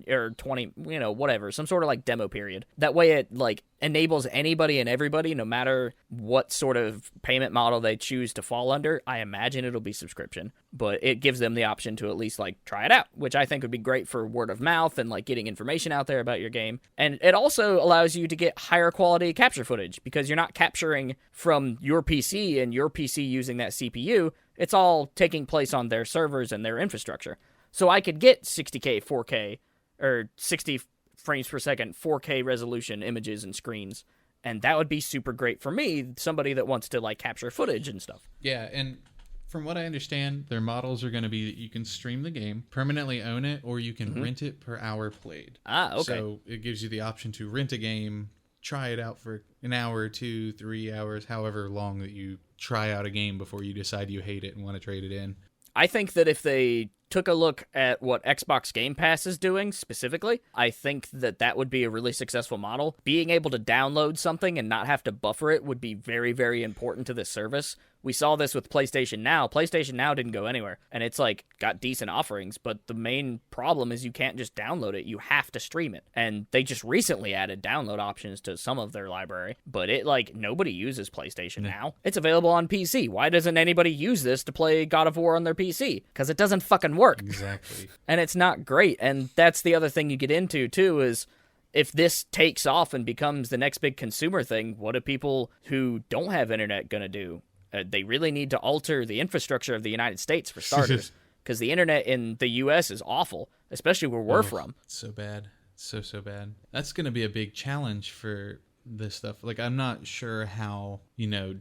or 20, whatever, some sort of like demo period. That way it like enables anybody and everybody, no matter what sort of payment model they choose to fall under. I imagine it'll be subscription, but it gives them the option to at least like try it out, which I think would be great for word of mouth and like getting information out there about your game. And it also allows you to get higher quality capture footage because you're not capturing from your PC and your PC using that CPU. It's all taking place on their servers and their infrastructure. So I could get 60K 4K or 60 frames per second 4K resolution images and screens, and that would be super great for me, somebody that wants to like capture footage and stuff. Yeah, and from what I understand, their models are going to be that you can stream the game, permanently own it, or you can rent it per hour played. Okay. So it gives you the option to rent a game, try it out for an hour, 2, 3 hours, however long that you try out a game before you decide you hate it and want to trade it in. I think that if they took a look at what Xbox Game Pass is doing specifically, I think that that would be a really successful model. Being able to download something and not have to buffer it would be very, very important to this service. We saw this with PlayStation Now. PlayStation Now didn't go anywhere, and it's like got decent offerings, but the main problem is you can't just download it. You have to stream it. And they just recently added download options to some of their library, but it like nobody uses PlayStation Now. It's available on PC. Why doesn't anybody use this to play God of War on their PC? Because it doesn't fucking work. Exactly. And it's not great. And that's the other thing you get into too, is if this takes off and becomes the next big consumer thing, what are people who don't have internet gonna do? They really need to alter the infrastructure of the United States, for starters, because the internet in the U.S. is awful, especially where we're from. So bad. So bad. That's going to be a big challenge for this stuff. Like, I'm not sure how,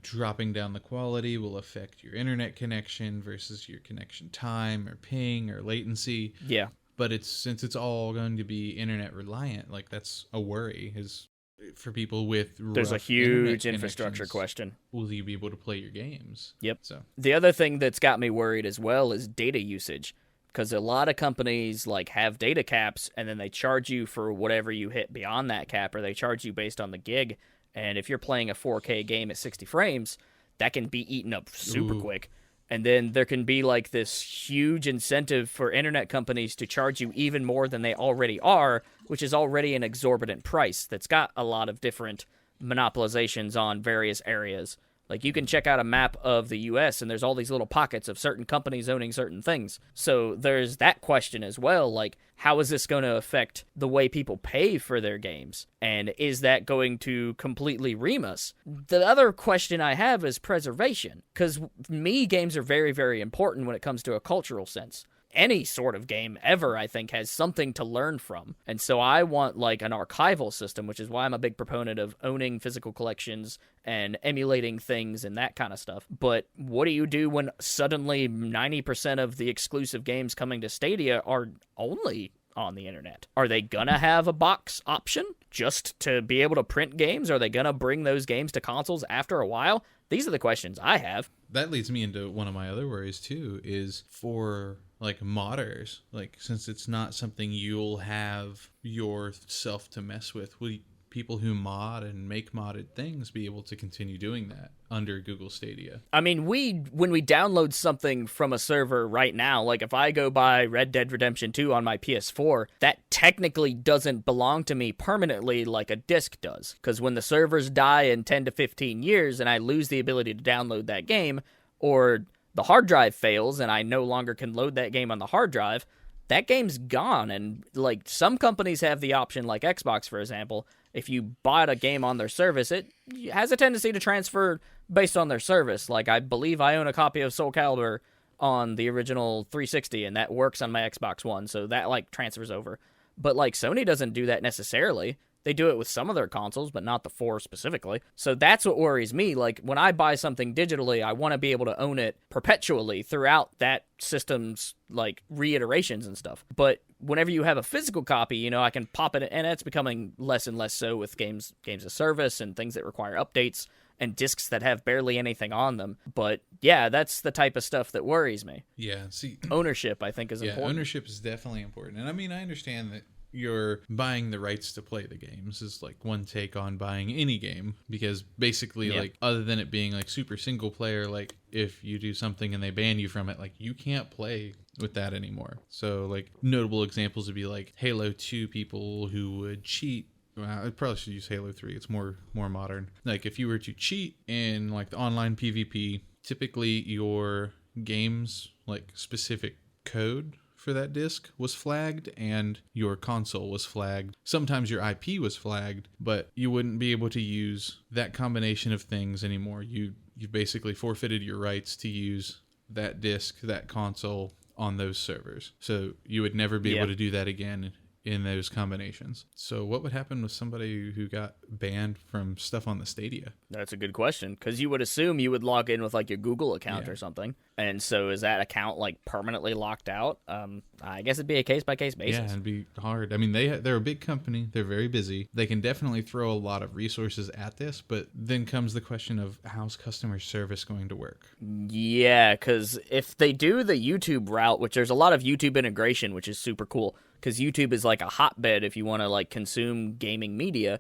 dropping down the quality will affect your internet connection versus your connection time or ping or latency. Yeah. But since it's all going to be internet reliant, like, that's a worry, is for people with there's a huge infrastructure question. Will you be able to play your games? Yep. So the other thing that's got me worried as well is data usage, because a lot of companies like have data caps and then they charge you for whatever you hit beyond that cap, or they charge you based on the gig. And if you're playing a 4K game at 60 frames, that can be eaten up super quick. And then there can be like this huge incentive for internet companies to charge you even more than they already are, which is already an exorbitant price that's got a lot of different monopolizations on various areas. Like, you can check out a map of the U.S., and there's all these little pockets of certain companies owning certain things. So there's that question as well, like, how is this going to affect the way people pay for their games? And is that going to completely ream us? The other question I have is preservation, because games are very, very important when it comes to a cultural sense. any sort of game ever, I think, has something to learn from. And so I want like an archival system, which is why I'm a big proponent of owning physical collections and emulating things and that kind of stuff. But what do you do when suddenly 90% of the exclusive games coming to Stadia are only on the internet? Are they gonna have a box option just to be able to print games? Are they gonna bring those games to consoles after a while? These are the questions I have. That leads me into one of my other worries too, is for like modders, like since it's not something you'll have yourself to mess with, will people who mod and make modded things be able to continue doing that under Google Stadia? I mean, when we download something from a server right now, like if I go buy Red Dead Redemption 2 on my PS4, that technically doesn't belong to me permanently like a disc does. Because when the servers die in 10 to 15 years and I lose the ability to download that game, or the hard drive fails and I no longer can load that game on the hard drive, that game's gone. And like some companies have the option, like Xbox, for example, if you bought a game on their service, it has a tendency to transfer based on their service. Like I believe I own a copy of Soul Calibur on the original 360, and that works on my Xbox One, so that like transfers over. But like Sony doesn't do that necessarily. They do it with some of their consoles, but not the 4 specifically. So that's what worries me. Like, when I buy something digitally, I want to be able to own it perpetually throughout that system's, like, reiterations and stuff. But whenever you have a physical copy, you know, I can pop it, and it's becoming less and less so with games of service and things that require updates and discs that have barely anything on them. But, yeah, that's the type of stuff that worries me. Yeah, see... Ownership, I think, is important. Yeah, ownership is definitely important. And, I mean, I understand that you're buying the rights to play the games is like one take on buying any game, because basically like other than it being like super single player, like if you do something and they ban you from it, like you can't play with that anymore. So like notable examples would be like Halo 2 people who would cheat. Well, I probably should use Halo 3. It's more modern. Like if you were to cheat in like the online PvP, typically your game's like specific code for that disc was flagged and your console was flagged. Sometimes your IP was flagged, but you wouldn't be able to use that combination of things anymore. You've basically forfeited your rights to use that disc, that console on those servers. So you would never be able to do that again in those combinations. So what would happen with somebody who got banned from stuff on the Stadia? That's a good question, because you would assume you would log in with like your Google account or something. And so is that account like permanently locked out? I guess it'd be a case-by-case basis. Yeah, it'd be hard. I mean, they're a big company. They're very busy. They can definitely throw a lot of resources at this, but then comes the question of how's customer service going to work? Yeah, because if they do the YouTube route, which there's a lot of YouTube integration, which is super cool, because YouTube is like a hotbed if you want to like consume gaming media.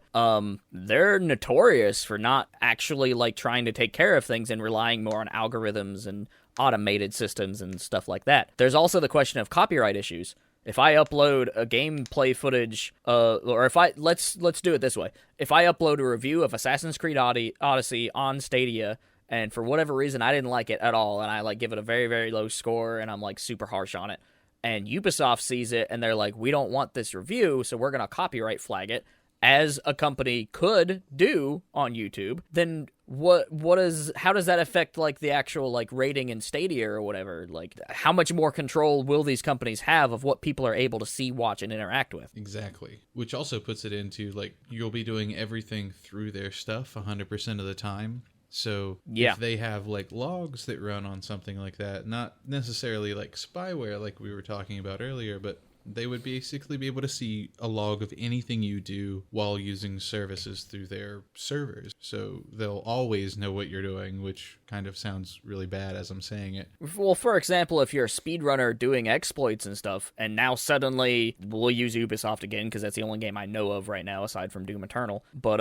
They're notorious for not actually like trying to take care of things and relying more on algorithms and automated systems and stuff like that. There's also the question of copyright issues. If I upload a gameplay footage, or if I let's do it this way. If I upload a review of Assassin's Creed Odyssey on Stadia, and for whatever reason I didn't like it at all, and I like give it a very, very low score, and I'm like super harsh on it, and Ubisoft sees it and they're like, we don't want this review, so we're gonna copyright flag it, as a company could do on YouTube, then how does that affect like the actual like rating in Stadia or whatever? Like how much more control will these companies have of what people are able to see, watch, and interact with? Exactly. Which also puts it into like you'll be doing everything through their stuff 100% of the time. So if they have like logs that run on something like that, not necessarily like spyware like we were talking about earlier, but they would basically be able to see a log of anything you do while using services through their servers. So they'll always know what you're doing, which kind of sounds really bad as I'm saying it. Well, for example, if you're a speedrunner doing exploits and stuff, and now suddenly, we'll use Ubisoft again, because that's the only game I know of right now, aside from Doom Eternal. But,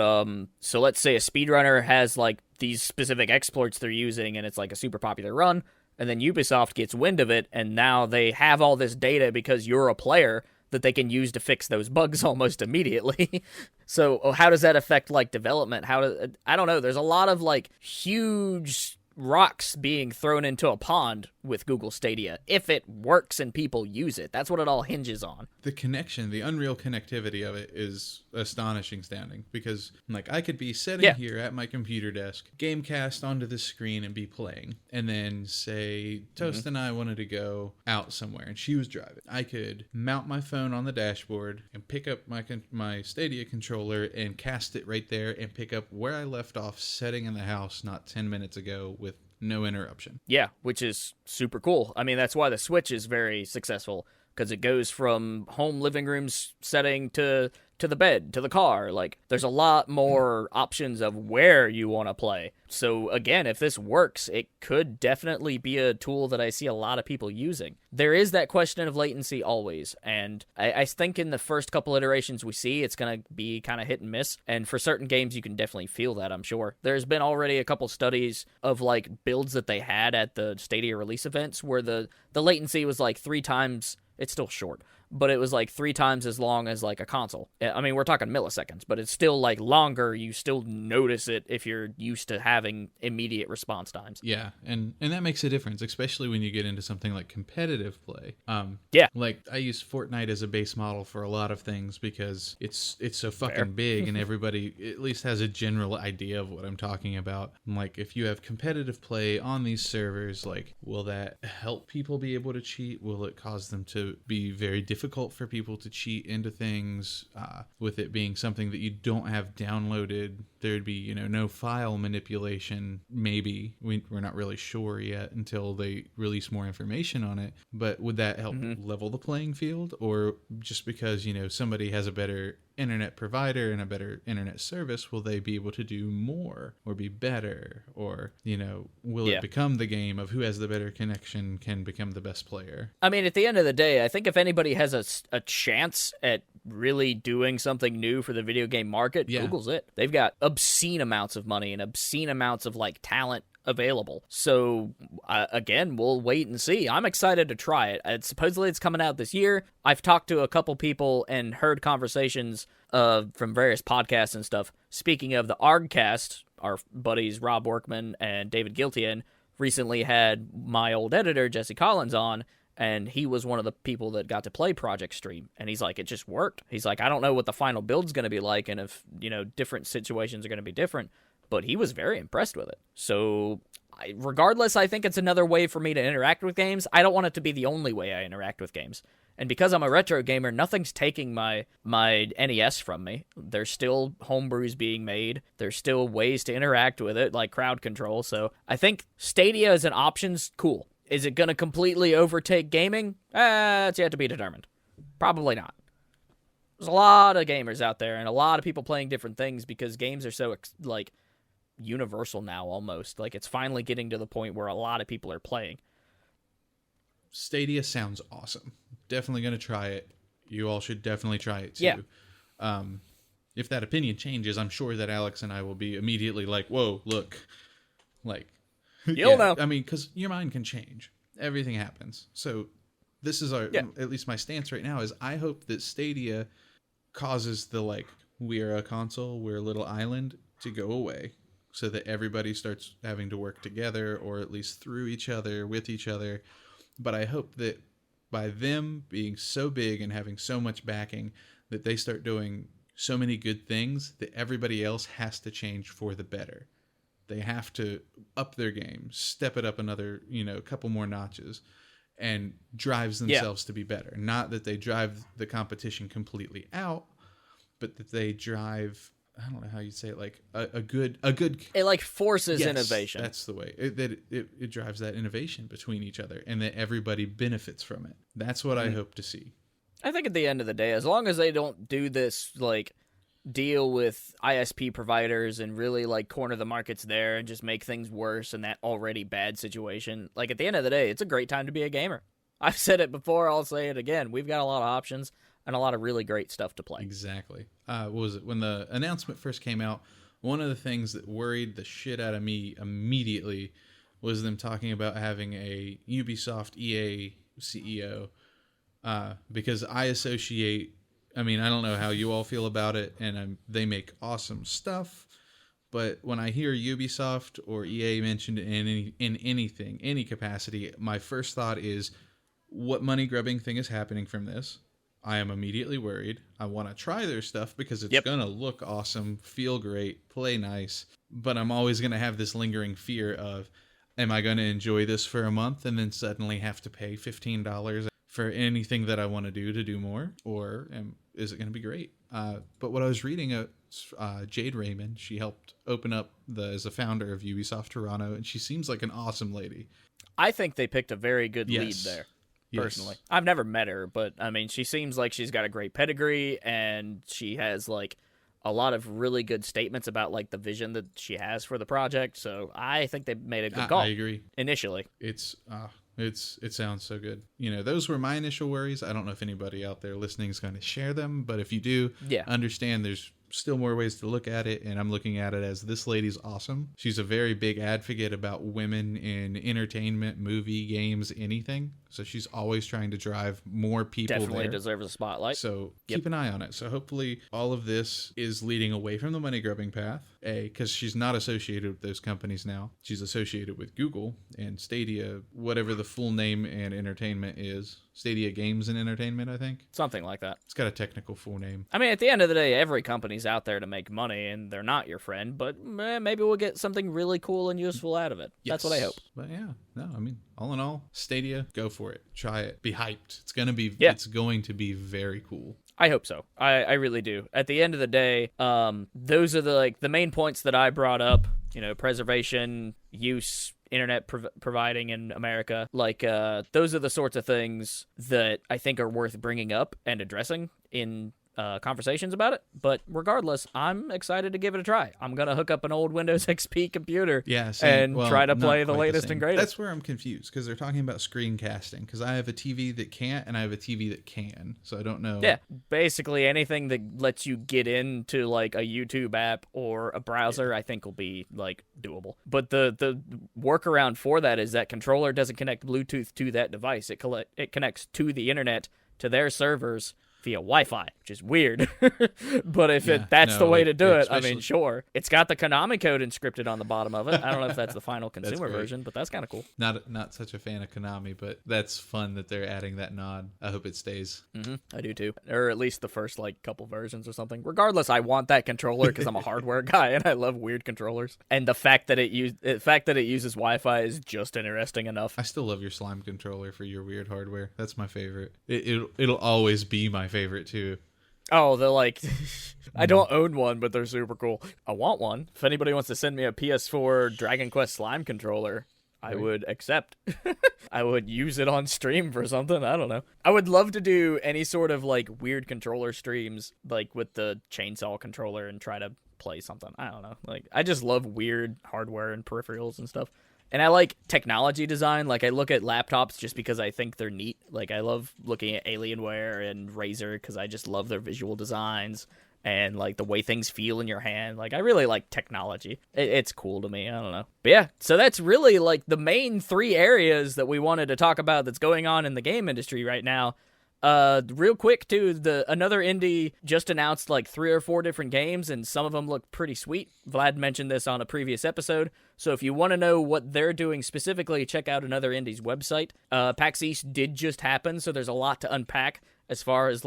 so let's say a speedrunner has, like, these specific exploits they're using, and it's, like, a super popular run, and then Ubisoft gets wind of it, and now they have all this data because you're a player that they can use to fix those bugs almost immediately. So how does that affect like development? I don't know. There's a lot of like huge rocks being thrown into a pond with Google Stadia if it works and people use it. That's what it all hinges on. The connection, the unreal connectivity of it is astonishing, standing, because like I could be sitting here at my computer desk, Gamecast onto the screen and be playing, and then say Toast and I wanted to go out somewhere and she was driving. I could mount my phone on the dashboard and pick up my Stadia controller and cast it right there and pick up where I left off sitting in the house not 10 minutes ago with no interruption. Yeah, which is super cool. I mean, that's why the Switch is very successful, because it goes from home living rooms setting to the bed, to the car. Like, there's a lot more options of where you want to play. So again, if this works, it could definitely be a tool that I see a lot of people using. There is that question of latency always, and I think in the first couple iterations we see, it's going to be kind of hit and miss, and for certain games you can definitely feel that, I'm sure. There's been already a couple studies of like builds that they had at the Stadia release events where the latency was like 3 times, it's still short, but it was like 3 times as long as like a console. I mean, we're talking milliseconds, but it's still like longer. You still notice it if you're used to having immediate response times. Yeah, and that makes a difference, especially when you get into something like competitive play. Like I use Fortnite as a base model for a lot of things because it's so fucking big and everybody at least has a general idea of what I'm talking about. Like if you have competitive play on these servers, like will that help people be able to cheat? Will it cause them to be very difficult for people to cheat into things? With it being something that you don't have downloaded, there'd be no file manipulation. Maybe we're not really sure yet until they release more information on it. But would that help level the playing field, or just because somebody has a better internet provider and a better internet service, will they be able to do more or be better? Or will it become the game of who has the better connection can become the best player? I mean, at the end of the day, I think if anybody has a chance at really doing something new for the video game market, Google's it. They've got obscene amounts of money and obscene amounts of like talent available. So again, we'll wait and see. I'm excited to try it. Supposedly it's coming out this year. I've talked to a couple people and heard conversations from various podcasts and stuff. Speaking of the ArgCast, our buddies Rob Workman and David Giltian recently had my old editor Jesse Collins on, and he was one of the people that got to play Project Stream, and he's like, it just worked. He's like, I don't know what the final build's going to be like, and if different situations are going to be different, but he was very impressed with it. So regardless, I think it's another way for me to interact with games. I don't want it to be the only way I interact with games. And because I'm a retro gamer, nothing's taking my NES from me. There's still homebrews being made. There's still ways to interact with it, like crowd control. So I think Stadia as an option's cool. Is it going to completely overtake gaming? It's yet to be determined. Probably not. There's a lot of gamers out there and a lot of people playing different things because games are so universal now almost. Like it's finally getting to the point where a lot of people are playing. Stadia sounds awesome. Definitely going to try it. You all should definitely try it too. Yeah. If that opinion changes, I'm sure that Alex and I will be immediately like, whoa, look. Like, you'll know. I mean, because your mind can change. Everything happens. So this is at least my stance right now is I hope that Stadia causes the we're a console, we're a little island to go away so that everybody starts having to work together or at least through each other, with each other. But I hope that by them being so big and having so much backing that they start doing so many good things that everybody else has to change for the better. They have to up their game, step it up another, couple more notches, and drives themselves to be better. Not that they drive the competition completely out, but that they drive, I don't know how you say it, like a good. It forces innovation. That's the way. It drives that innovation between each other, and that everybody benefits from it. That's what I hope to see. I think at the end of the day, as long as they don't do this deal with ISP providers and really corner the markets there and just make things worse in that already bad situation. At the end of the day, it's a great time to be a gamer. I've said it before, I'll say it again. We've got a lot of options and a lot of really great stuff to play. Exactly. What was it? When the announcement first came out, one of the things that worried the shit out of me immediately was them talking about having a Ubisoft EA CEO, because I associate, I don't know how you all feel about it, and they make awesome stuff, But when I hear Ubisoft or EA mentioned in anything, any capacity, my first thought is, what money grubbing thing is happening from this? I am immediately worried. I want to try their stuff because it's going to look awesome, feel great, play nice. But I'm always going to have this lingering fear of, am I going to enjoy this for a month and then suddenly have to pay $15 for anything that I want to do more? Or is it going to be great? But what I was reading, Jade Raymond, she helped open up as a founder of Ubisoft Toronto, and she seems like an awesome lady. I think they picked a very good lead there. Personally, I've never met her, but I mean, she seems like she's got a great pedigree, and she has like a lot of really good statements about like the vision that she has for the project. So I think they made a good call. I agree. Initially, it sounds so good. You know, those were my initial worries. I don't know if anybody out there listening is going to share them, but if you do, understand there's still more ways to look at it, and I'm looking at it as, this lady's awesome. She's a very big advocate about women in entertainment, movie, games, anything. So she's always trying to drive more people definitely there. Deserves a spotlight. So keep an eye on it. So hopefully all of this is leading away from the money grubbing path, because she's not associated with those companies now. She's associated with Google and Stadia, whatever the full name and entertainment is. Stadia Games and Entertainment, I think. Something like that. It's got a technical full name. I mean, at the end of the day, every company's out there to make money, and they're not your friend, but maybe we'll get something really cool and useful out of it. Yes. That's what I hope. But yeah, no, I mean, all in all, Stadia, go for it. Try it. Be hyped. It's going to be very cool. I hope so. I really do. At the end of the day, those are the main points that I brought up. You know, preservation, use, internet providing in America. Those are the sorts of things that I think are worth bringing up and addressing in conversations about it. But regardless, I'm excited to give it a try. I'm going to hook up an old Windows XP computer and try to play the latest and greatest. That's where I'm confused, because they're talking about screencasting, because I have a TV that can't and I have a TV that can. So I don't know. Yeah, basically anything that lets you get into like a YouTube app or a browser, I think will be like doable. But the workaround for that is that controller doesn't connect Bluetooth to that device. It connects to the internet, to their servers, via Wi-Fi, which is weird. But if that's the way to do it, I mean, sure. It's got the Konami code inscripted on the bottom of it. I don't know if that's the final consumer version, but that's kind of cool. Not such a fan of Konami, but that's fun that they're adding that nod. I hope it stays. Mm-hmm. I do too. Or at least the first couple versions or something. Regardless, I want that controller because I'm a hardware guy and I love weird controllers. And the fact that it uses Wi-Fi is just interesting enough. I still love your slime controller for your weird hardware. That's my favorite. It'll always be my favorite too. Oh, they're I don't own one, but they're super cool. I want one. If anybody wants to send me a PS4 Dragon Quest slime controller, I would accept. I would use it on stream for something. I don't know. I would love to do any sort of weird controller streams, with the chainsaw controller, and try to play something. I don't know. I just love weird hardware and peripherals and stuff. And I like technology design. I look at laptops just because I think they're neat. I love looking at Alienware and Razer because I just love their visual designs and the way things feel in your hand. I really like technology. It's cool to me. I don't know. But yeah, so that's really the main three areas that we wanted to talk about that's going on in the game industry right now. Real quick too, another indie just announced 3 or 4 different games, and some of them look pretty sweet. Vlad mentioned this on a previous episode, so if you want to know what they're doing specifically, check out another indie's website. PAX East did just happen, so there's a lot to unpack as far as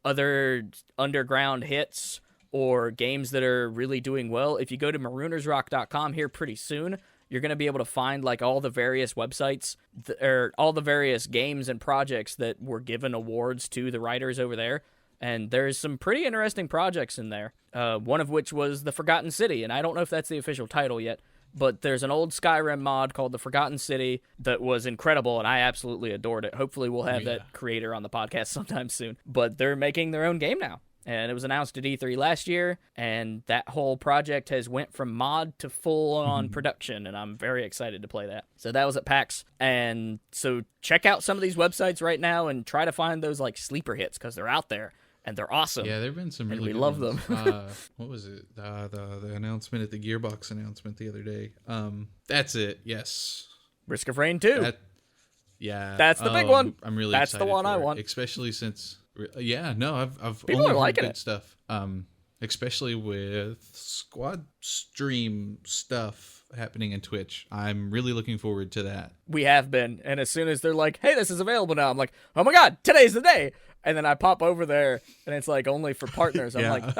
other underground hits or games that are really doing well. If you go to maroonersrock.com here pretty soon, you're going to be able to find all the various websites or all the various games and projects that were given awards to the writers over there. And there's some pretty interesting projects in there. One of which was The Forgotten City. And I don't know if that's the official title yet, but there's an old Skyrim mod called The Forgotten City that was incredible, and I absolutely adored it. Hopefully we'll have that creator on the podcast sometime soon. But they're making their own game now. And it was announced at E3 last year, and that whole project has went from mod to full-on production, and I'm very excited to play that. So that was at PAX, and so check out some of these websites right now and try to find those sleeper hits, because they're out there, and they're awesome. Yeah, there have been some really and we good love ones. them. What was it? The announcement at the Gearbox announcement the other day. That's it, yes. Risk of Rain 2. That's the big one. I'm really That's excited the one for I it, want. Especially since... Yeah, no, I've People only are liking heard good it. stuff. especially with squad stream stuff happening in Twitch. I'm really looking forward to that. We have been, and as soon as they're like, hey, this is available now, I'm like, oh my god, today's the day. And then I pop over there, and it's like only for partners. I'm like,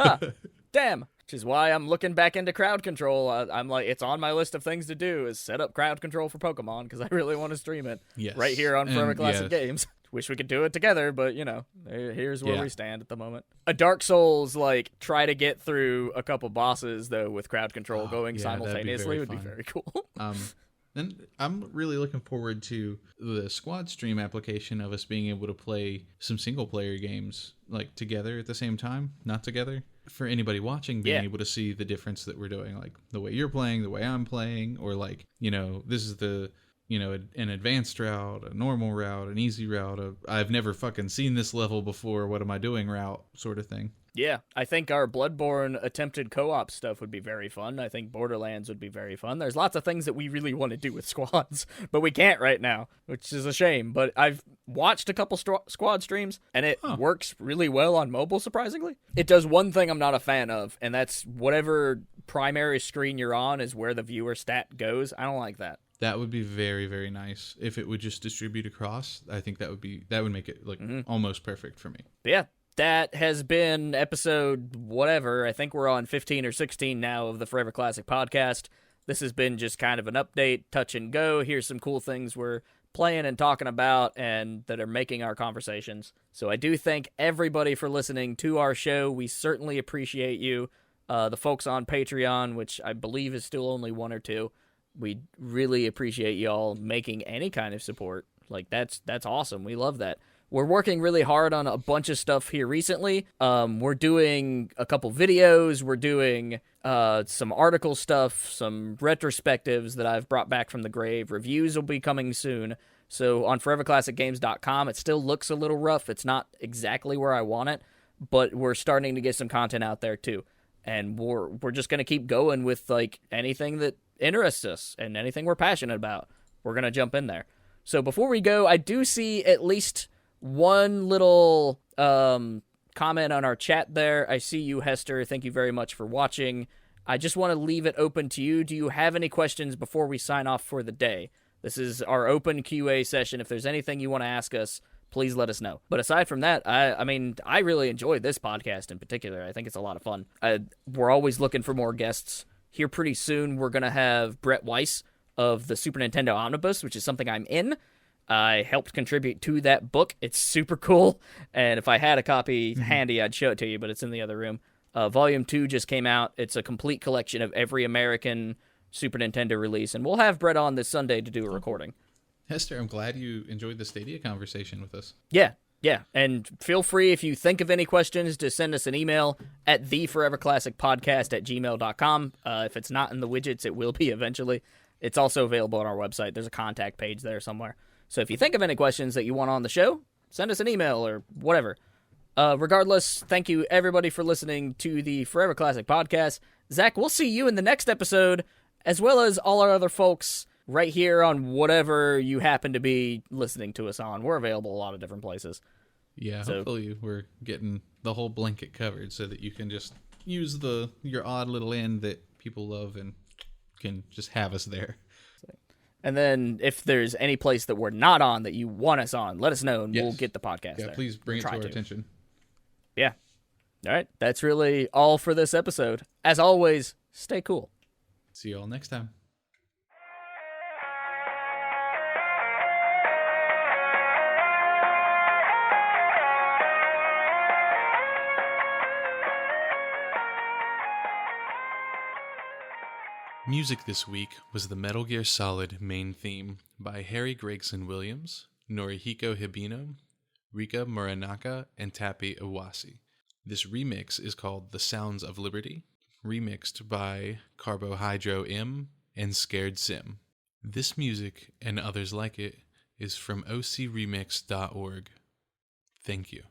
damn. Which is why I'm looking back into crowd control. I'm like, it's on my list of things to do is set up crowd control for Pokemon, because I really want to stream it right here on Forever Classic Games. Wish we could do it together, but, you know, here's where we stand at the moment. A Dark Souls, like, try to get through a couple bosses, though, with crowd control going simultaneously would be very cool. And I'm really looking forward to the squad stream application of us being able to play some single-player games, like, together at the same time, not together. For anybody watching, being able to see the difference that we're doing, like, the way you're playing, the way I'm playing, or, like, you know, this is the... you know, an advanced route, a normal route, an easy route, I've never fucking seen this level before, what am I doing route sort of thing. Yeah, I think our Bloodborne attempted co-op stuff would be very fun. I think Borderlands would be very fun. There's lots of things that we really want to do with squads, but we can't right now, which is a shame. But I've watched a couple squad streams, and it works really well on mobile, surprisingly. It does one thing I'm not a fan of, and that's whatever primary screen you're on is where the viewer stat goes. I don't like that. That would be very, very nice. If it would just distribute across, I think that would make it like almost perfect for me. Yeah, that has been episode whatever. I think we're on 15 or 16 now of the Forever Classic podcast. This has been just kind of an update, touch and go. Here's some cool things we're playing and talking about and that are making our conversations. So I do thank everybody for listening to our show. We certainly appreciate you. The folks on Patreon, which I believe is still only one or two. We really appreciate y'all making any kind of support. Like, that's awesome. We love that. We're working really hard on a bunch of stuff here recently. We're doing a couple videos. We're doing some article stuff, some retrospectives that I've brought back from the grave. Reviews will be coming soon. So on foreverclassicgames.com, it still looks a little rough. It's not exactly where I want it, but we're starting to get some content out there too. And we're just going to keep going with, like, anything that interests us and anything we're passionate about. We're going to jump in there. So before we go, I do see at least one little comment on our chat there. I see you, Hester. Thank you very much for watching. I just want to leave it open to you. Do you have any questions before we sign off for the day? This is our open QA session. If there's anything you want to ask us, please let us know. But aside from that, I mean, I really enjoyed this podcast in particular. I think it's a lot of fun. We're always looking for more guests. Here pretty soon, we're going to have Brett Weiss of the Super Nintendo Omnibus, which is something I'm in. I helped contribute to that book. It's super cool. And if I had a copy handy, I'd show it to you, but it's in the other room. Volume 2 just came out. It's a complete collection of every American Super Nintendo release. And we'll have Brett on this Sunday to do a recording. Hester, I'm glad you enjoyed the Stadia conversation with us. Yeah. And feel free, if you think of any questions, to send us an email at theforeverclassicpodcast@gmail.com. If it's not in the widgets, it will be eventually. It's also available on our website. There's a contact page there somewhere. So if you think of any questions that you want on the show, send us an email or whatever. Regardless, thank you everybody for listening to the Forever Classic podcast. Zach, we'll see you in the next episode, as well as all our other folks right here on whatever you happen to be listening to us on. We're available a lot of different places. Yeah, so, hopefully we're getting the whole blanket covered so that you can just use your odd little end that people love and can just have us there. And then if there's any place that we're not on that you want us on, let us know and we'll get the podcast there. Please bring it to our attention. Yeah. All right. That's really all for this episode. As always, stay cool. See you all next time. Music this week was the Metal Gear Solid main theme by Harry Gregson Williams, Norihiko Hibino, Rika Muranaka, and Tappy Iwasi. This remix is called The Sounds of Liberty, remixed by Carbohydro M and Scared Sim. This music and others like it is from ocremix.org. Thank you.